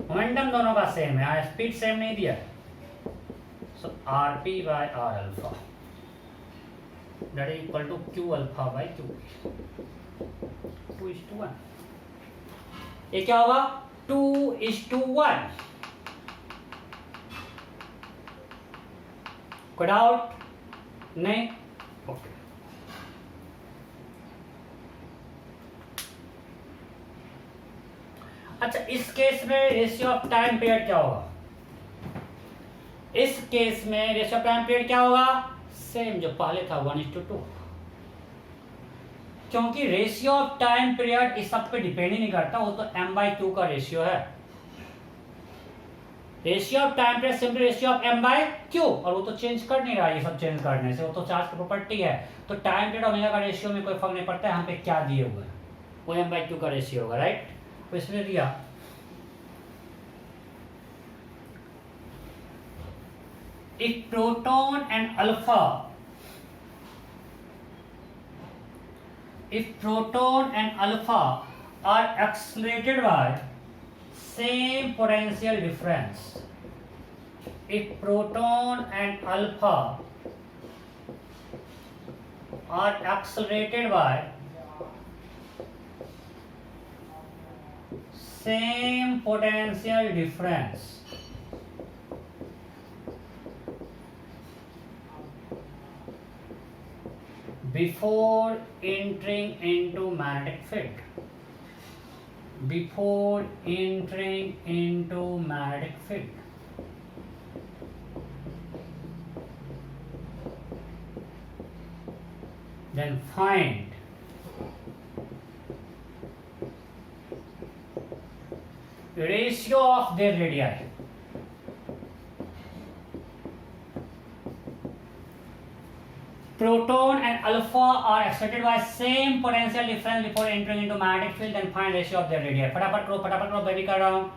Momentum दोनों का सेम है, स्पीड सेम नहीं दिया. So R P by R alpha that is equal to q alpha by q 2:1. ये क्या होगा? 2:1. कोई डाउट नहीं? ओके। अच्छा, इस केस में रेशियो ऑफ टाइम पीरियड क्या होगा? इस केस में रेशियो ऑफ टाइम पीरियड क्या होगा? सेम जो पहले था, 1:2, क्योंकि रेशियो ऑफ टाइम पीरियड इस सब पे डिपेंड ही नहीं करता, वो तो m/q का रेशियो है। Ratio of time period simply ratio of m/q, और वो तो चेंज कर नहीं रहा है, ये सब चेंज करने से, वो तो चार्ज की प्रॉपर्टी है। तो टाइम पीरियड ओमेगा का रेशियो में कोई फर्क नहीं पड़ता है, यहाँ पे क्या दिए हुए हैं वो m/q का रेशियो होगा, राइट? तो इसमें दिया if proton and alpha are accelerated by same potential difference, if proton and alpha are accelerated by same potential difference, before entering into magnetic field, then find ratio of their radii. Proton and alpha are accelerated by same potential difference before entering into magnetic field, then find ratio of their radii. फटाफट करो, मैं भी कर रहा हूँ।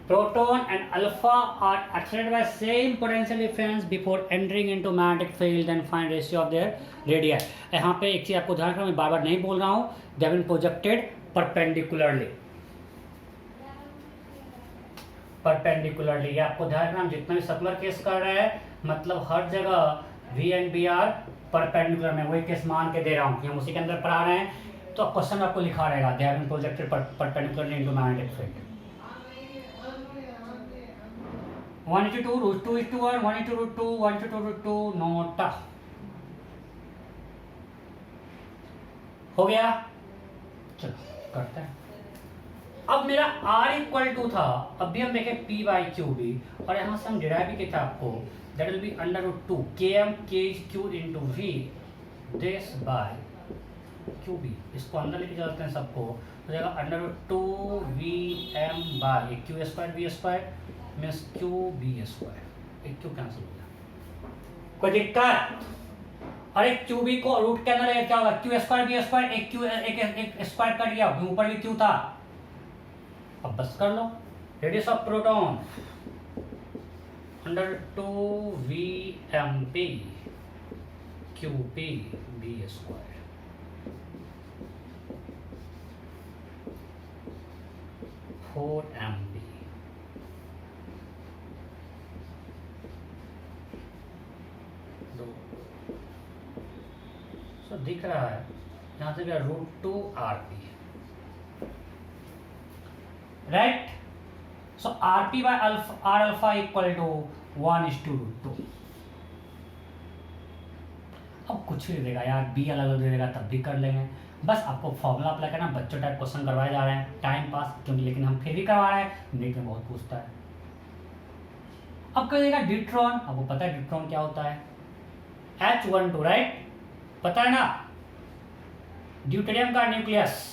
Proton and alpha are accelerated by same potential difference before entering into magnetic field, and find ratio of their radii. यहाँ पे एक चीज आपको ध्यान रखना, मैं बार बार नहीं बोल रहा हूँ, they have been projected perpendicularly, ये आपको ध्यान रखना। हम जितना भी सर्कुलर केस कर रहे हैं, मतलब हर जगह V and B are perpendicular, में वही केस मान के दे रहा हूँ कि हम उसी के अंदर पढ़ा रहे हैं। तो क्वेश्चन आपको लिखा रहेगा they have been projected perpendicularly into magnetic field. 1:2 √2:1 1:2 1:2 note हो गया। चलो करते हैं। अब मेरा R = था, अब भी हम देखें P/QB, और यहाँ से हम डिराइव भी किया था आपको, that will be √2 km kg into V this by QB। इसको अंदर लेके चलते हैं सबको, हो जाएगा √2 VM bye Q² V² means QB², एक Q कैंसिल हो गया, कोई दिक्कत? और एक QB को रूट के अंदर क्या होगा? Q² B², एक Q एक स्क्वायर कर दिया, ऊपर भी Q था। अब बस कर लो, radius of proton √2 VMP QP B², 4 MB। तो दिख रहा है यहाँ से क्या, √2 RP, right? So RP by R alpha = 1:2। अब कुछ भी देगा यार, बी अलग अलग दे देगा तब भी कर लेंगे, बस आपको फॉर्मूला अप्लाई करना। बच्चों टाइप क्वेश्चन करवाए जा रहे हैं टाइम पास क्योंकि, लेकिन हम फिर भी करवा रहे हैं, नीट में बहुत पूछता है। अब कर देगा ड्यूट्रॉन, आपको पता है ड्यूट्रॉन क्या होता है, H12 राइट, पता है ना, ड्यूटेरियम का nucleus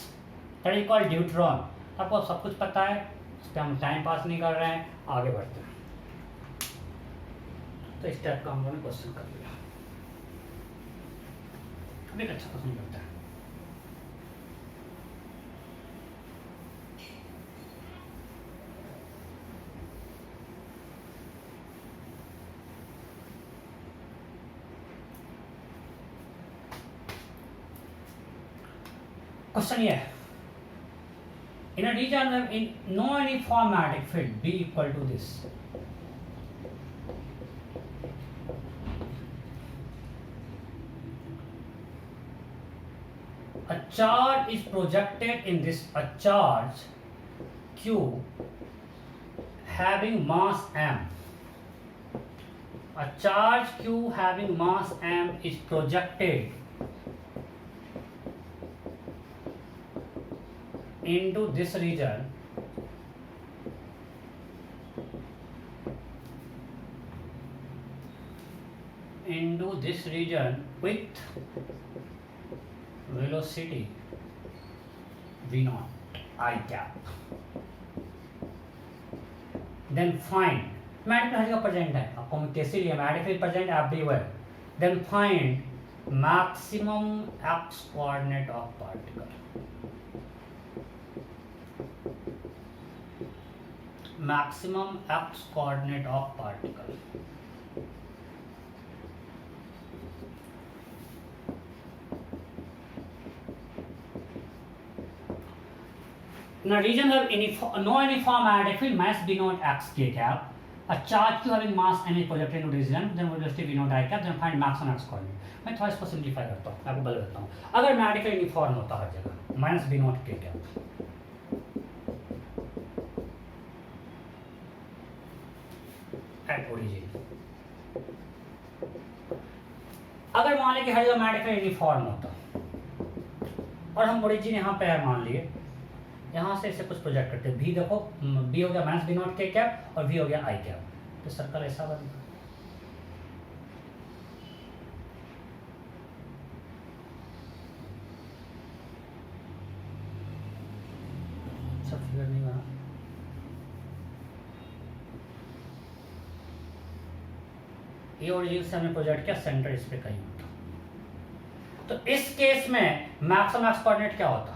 that is called deuteron. आपको सब कुछ पता है, इस पर हम टाइम पास नहीं कर रहे हैं, आगे बढ़ते हैं। तो इस टाइप का हम लोगों ने क्वेश्चन कर लिया। अब एक अच्छा क्वेश्चन करते हैं। क्वेश्चन ये है, in a region in no uniform magnetic field B equal to this, a charge is projected in this, a charge Q having mass m, a charge Q having mass m is projected into this region with velocity v naught I cap, then find, magnetic हर जगह present है, आपको मैं कैसे लिया, magnetic present everywhere, then find maximum x coordinate of particle, maximum x coordinate of particle. In a region of no uniform magnetic field, mass B naught x k cap, a charge Q having mass m is projected into region, then velocity v naught I cap, then find maximum x coordinate. मैं थोड़ा इसको simplify करता हूँ, आपको बता देता हूँ। अगर मैग्नेटिक यूनिफॉर्म होता हर जगह, minus B not K cap, at origin, अगर मान लें कि हर जगह मैग्नेटिक यूनिफॉर्म होता और हम ओरिजिन यहाँ पे है मान लिए, यहाँ से इसे कुछ प्रोजेक्ट करते हैं, भी देखो बी हो गया minus B not K cap और वी हो गया आई कैप, तो सर्कल ऐसा बनेगा। सब फिगर नहीं बना, ये ओरिजिन से हमने प्रोजेक्ट किया, सेंटर इस पे कहीं होता, तो इस केस में मैक्सिमम एक्स कोऑर्डिनेट क्या होता,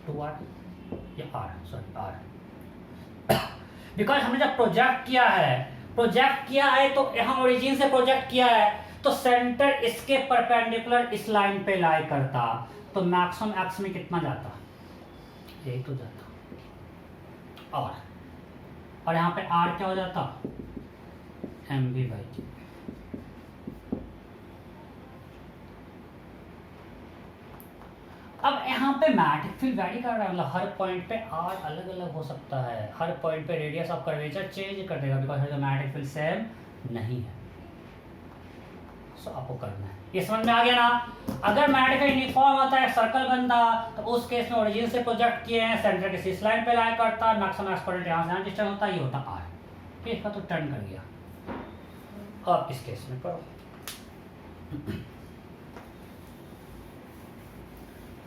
2r या r, सॉरी r, बिकॉज हमने जब प्रोजेक्ट किया है तो यहाँ ओरिजिन से प्रोजेक्ट किया है तो सेंटर इसके परपेंडिकुलर इस लाइन पे लाई करता, तो मैक्सिमम एक्स में कितना जाता, यही तो जाता, और यहाँ पे r क्या हो जाता, mv/q। अब यहाँ पे मैग्नेटिक फील्ड वैरी कर रहा है, मतलब हर पॉइंट पे r अलग अलग हो सकता है, हर पॉइंट पे रेडियस ऑफ कर्वेचर चेंज कर देगा, because her magnetic field same नहीं है। सो आपको करना है, ये समझ में आ गया ना। अगर मैग्नेटिक फील्ड यूनिफॉर्म होता है, सर्कल बनता, तो उस केस में ओरिजिन से प्रोजेक्ट किए हैं, सेंटर के इस लाइन पे लाई करता, मैक्सिमम एक्सपोनेंट यहाँ से डिस्टेंस होता, ये होता r, फिर इसका तो टर्न कर गया। अब इस केस में करो,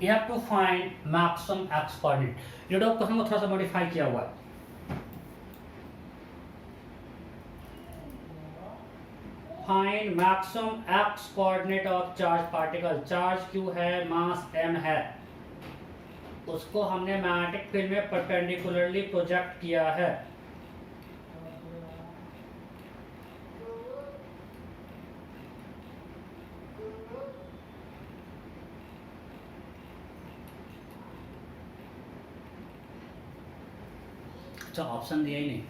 you have to find maximum x coordinate। Ludo को हमको थोड़ा सा मॉडिफाई किया हुआ है, find maximum x coordinate of charge particle, charge q है, मास m है, उसको हमने मैग्नेटिक फील्ड में परपेंडिकुलरली प्रोजेक्ट किया है। अच्छा ऑप्शन दिया ही नहीं,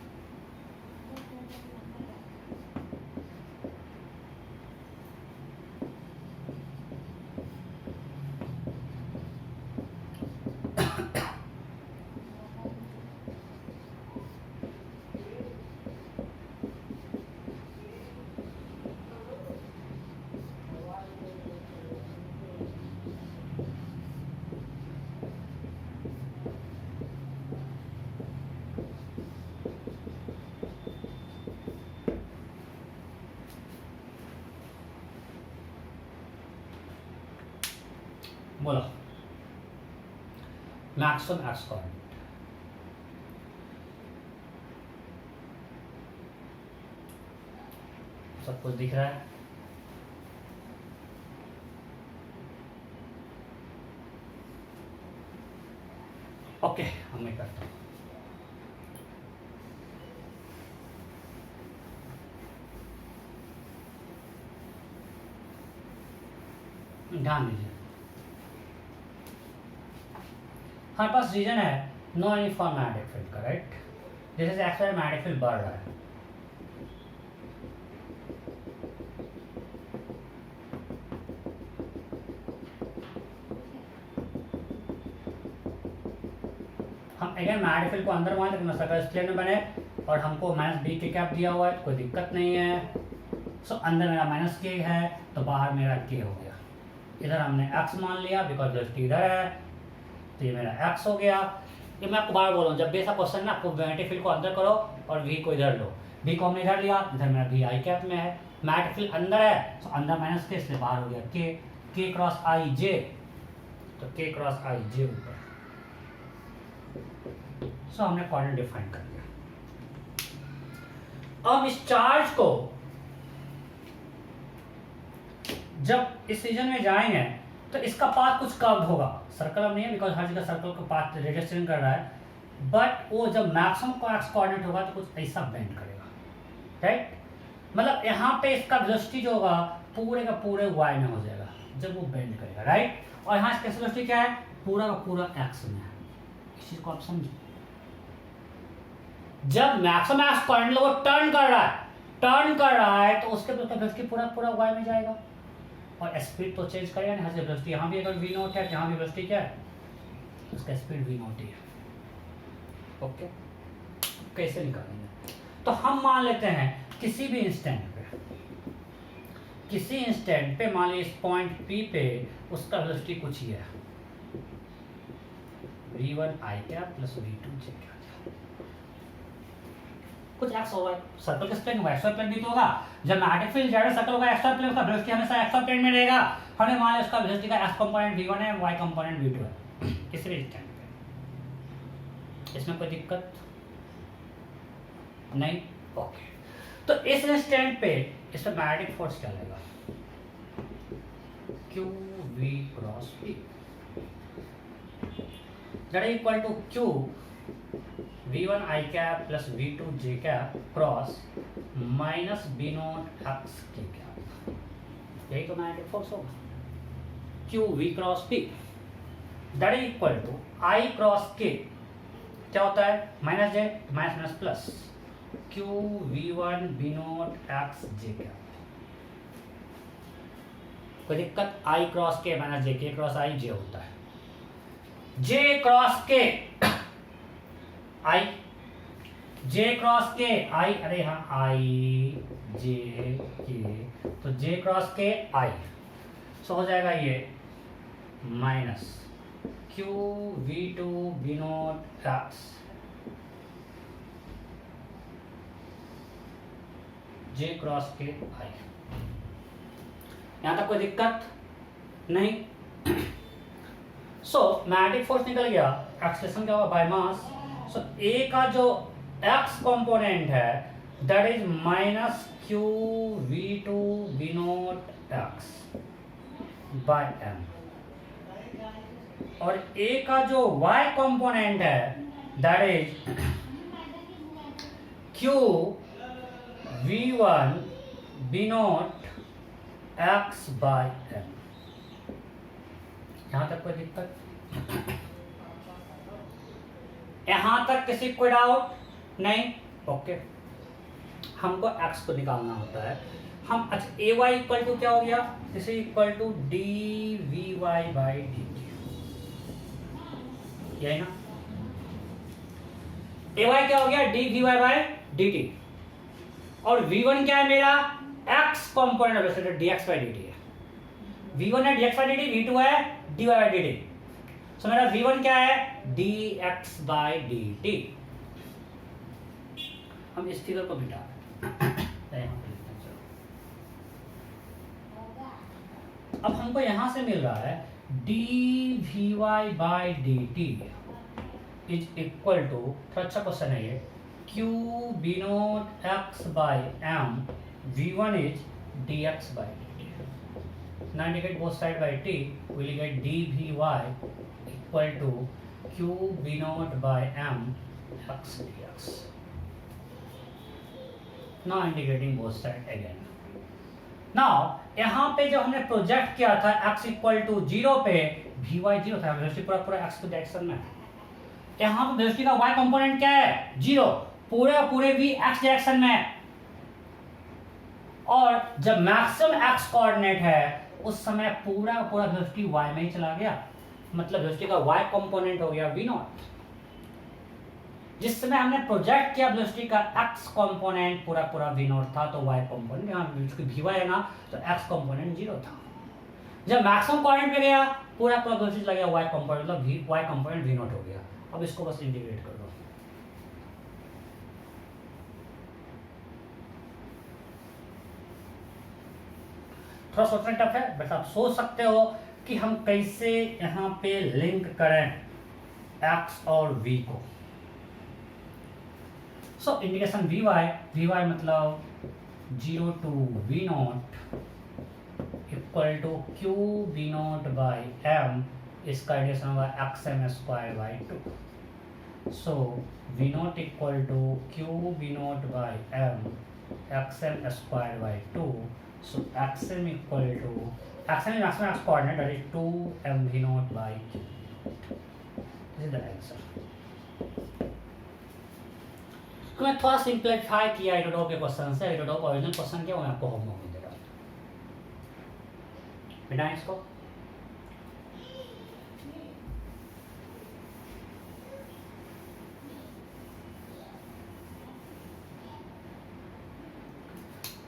बोलो मैक्सिमम एक्स कोऑर्डिनेट सब कुछ दिख रहा है? ओके, हम मैं करता हूँ। ध्यान दीजिए, हमारे पास रीजन है नो यूनिफॉर्म मैग्नेटिक फील्ड का, राइट? जैसे एक्स वाई मैग्नेटिक फील्ड बढ़ रहा है, हम अगर मैग्नेटिक फील्ड को अंदर मान लेते सर्कल प्लेन में बने और हमको माइनस बी के कैप दिया हुआ है तो कोई दिक्कत नहीं है। सो अंदर मेरा माइनस के है तो बाहर मेरा के हो गया। इधर हमने x मान लिया बिकॉज वेलोसिटी इधर है, तो ये मेरा x हो गया। ये मैं आपको बार बोल रहा हूँ, जब भी ऐसा क्वेश्चन ना, आपको मैग्नेटिक फील्ड को अंदर करो और v को इधर लो। v को हमने इधर लिया, इधर मेरा v आई कैप में है, मैग्नेटिक फील्ड अंदर है तो अंदर माइनस के, इसलिए बाहर हो गया k क्रॉस आई जे, तो k क्रॉस आई जे ऊपर। सो हमने कोऑर्डिनेट डिफाइन कर दिया। अब इस चार्ज को जब इस रीजन में जाएंगे तो इसका पाथ कुछ कर्व होगा, सर्कल अब नहीं है बिकॉज हर जगह सर्कल का पाथ रेडियस चेंज कर रहा है, बट वो जब मैक्सिमम एक्स कोऑर्डिनेट होगा तो कुछ ऐसा बेंड करेगा, राइट? मतलब यहाँ पे इसका वेलोसिटी जो होगा पूरे का पूरे y में हो जाएगा जब वो बेंड करेगा, राइट? और यहाँ इसका वेलोसिटी क्या है? पूरा का पूरा x में है। इस चीज को आप समझिए, जब मैक्सिमम एक्स कोऑर्डिनेट वो टर्न कर रहा है तो उसके वेलोसिटी पूरा पूरा y में जाएगा और स्पीड तो चेंज करेगा नहीं। वेलोसिटी यहाँ भी अगर v नॉट है, यहाँ भी वेलोसिटी क्या है? उसका स्पीड v नॉट ही है। ओके, कैसे निकालेंगे? तो हम मान लेते हैं किसी भी इंस्टेंट पे मान लीजिए इस पॉइंट P पे उसका वेलोसिटी कुछ ही है, v1 i cap plus v2 j cap, कुछ एक्स होगा। सर्कल के प्लेन होगा, एक्सवाई प्लेन भी तो होगा। जब मैग्नेटिक फील्ड जाएगा सर्कल होगा, एक्सवाई प्लेन का वेलोसिटी हमेशा एक्सवाई प्लेन में रहेगा। हमने मान लिया उसका वेलोसिटी का एक्स कंपोनेंट v1 है, y कंपोनेंट v2 है किसी भी इंस्टेंट पे। इसमें कोई दिक्कत नहीं? ओके, तो इस इंस्टेंट पे इस पर मैग्नेटिक फोर्स क्या लगेगा? q v cross p that is equal to q v1 i cap plus v2 j cap cross minus b not x k cap. यही तो मैग्नेटिक फोर्स होगा, q v cross p that is equal to i cross k। क्या होता है? Minus j minus minus plus q v1 b not x j cap. कोई दिक्कत? i cross k minus j, k cross i j होता है, j cross k i, j cross k i, अरे हाँ i j k, तो j cross k i, सो हो जाएगा ये minus q v2 b not x j cross k i। यहाँ तक कोई दिक्कत नहीं? सो मैग्नेटिक फोर्स निकल गया, एक्सेलरेशन क्या होगा? By mass. सो a का जो x कंपोनेंट है that is minus q v2 b not x by m, और a का जो y कंपोनेंट है that is q v1 b not x by m। यहां तक कोई दिक्कत? यहां तक किसी कोई डाउट नहीं? ओके, हमको x को निकालना होता है। हम अच्छा ए वाई इक्वल टू क्या हो गया? This is equal to D V Y by D T, यही ना? ए वाई क्या हो गया? D V Y by D T, और वी वन क्या है मेरा? x component D X by D T है। वी वन है D X by D T, V two है D Y by D T. So मेरा वी वन क्या है? D X by D T. हम इस फिगर को बिठा अब हमको यहां से मिल रहा है dvy/dt इज इक्वल टू, थोड़ा अच्छा क्वेश्चन है ये, q b0 x by m, v1 is dx/dt. Now indicate both side by t, we will get dvy equal to q b0 by m x dx. Now indicating both side again. Now यहाँ पे जब हमने project किया था x equal to 0 पे, vy 0 था, velocity पूरा पूरा x के डायरेक्शन में। यहाँ पे वेलोसिटी का y कंपोनेंट क्या है? 0, पूरे v x डायरेक्शन में। और जब मैक्सिमम x कोऑर्डिनेट है उस समय पूरा वेलोसिटी y में ही चला गया, मतलब वेलोसिटी का y कंपोनेंट हो गया v0। जिस समय हमने प्रोजेक्ट किया वेलोसिटी का x कंपोनेंट पूरा v0 था, तो y कंपोनेंट यहाँ vy है ना, तो x कंपोनेंट 0 था। जब मैक्सिमम कोऑर्डिनेट पे गया पूरा वेलोसिटी लग गया y कंपोनेंट, मतलब y कंपोनेंट v0 हो गया। अब इसको बस इंटीग्रेट कर दो। थोड़ा सोचना टफ है, बट आप सोच सकते हो कि हम कैसे यहाँ पे लिंक करें x और v को। सो इंडिकेशन vy मतलब 0 to v0 equal to q v0 by m, इसका इंडिकेशन होगा xm²/2। सो v0 equal to q v0 by m xm²/2। So xm equal to, xm is maximum x coordinate, that is 2mv0/q. This is the answer. तो मैं थोड़ा simplify किया एडोडो के question से। एडोडो का ओरिजिनल क्वेश्चन क्या, मैं आपको होमवर्क में दे रहा हूँ। बिना इसको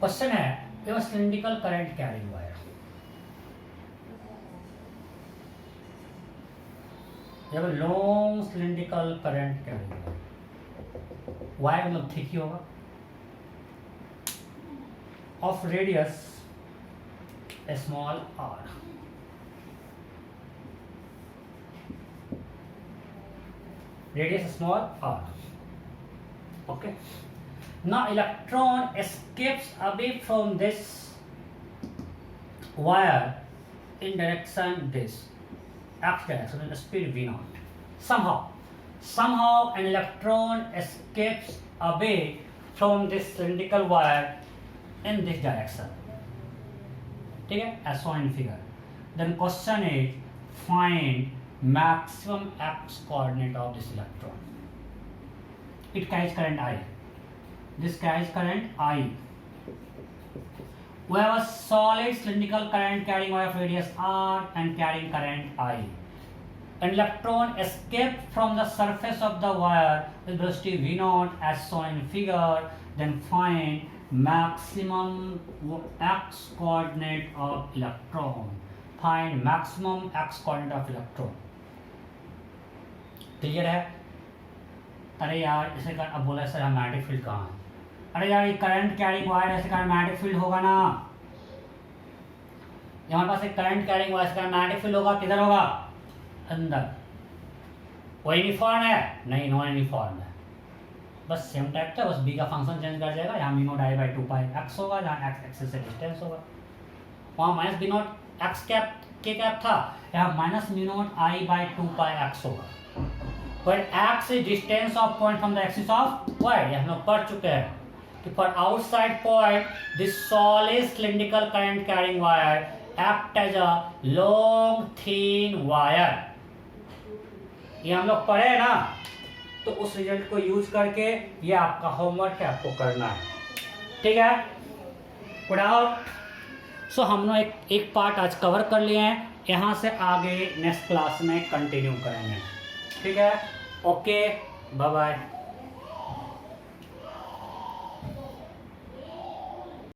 क्वेश्चन है, ये सिलिंड्रिकल करंट कैरिंग वायर, जब long cylindrical current carrying wire मतलब ठीक ही होगा, of radius small r, radius small r, okay. Now electron escapes away from this wire in direction this x direction with speed v0. Somehow an electron escapes away from this cylindrical wire in this direction. ठीक है, as shown in figure. Then question is find maximum x coordinate of this electron. It carries current I. This carries current I. We have a solid cylindrical current carrying wire of radius r and carrying current I. An electron escaped from the surface of the wire with velocity v0 as shown in figure. Then find maximum x coordinate of electron. Find maximum x coordinate of electron. Clear है? अरे यार इसे अब बोला sir magnetic field कहाँ है? अरे यार ये करंट कैरिंग वायर ऐसे का मैग्नेटिक फील्ड होगा ना, हमारे पास एक करंट कैरिंग वायर का मैग्नेटिक फील्ड होगा, किधर होगा? अंदर। वो यूनिफॉर्म है? नहीं, नॉन यूनिफॉर्म है, बस सेम टाइप का, बस बी का फंक्शन चेंज कर जाएगा। यहाँ v0 I/2πx होगा, जहाँ x एक्सिस से डिस्टेंस होगा, वहाँ माइनस v0 x कैप के कैप था, यहाँ माइनस v0 I/2πx होगा। But x is distance of point from the axis of y, ये हम लोग पढ़ चुके हैं कि for outside point this solid cylindrical current carrying wire act as a long thin wire, ये हम लोग पढ़े हैं ना, तो उस रिजल्ट को यूज करके ये आपका होमवर्क है, आपको करना है, ठीक है। Put out. सो हम लोग एक पार्ट आज कवर कर लिए हैं, यहाँ से आगे नेक्स्ट क्लास में कंटिन्यू करेंगे, ठीक है। Okay, bye bye.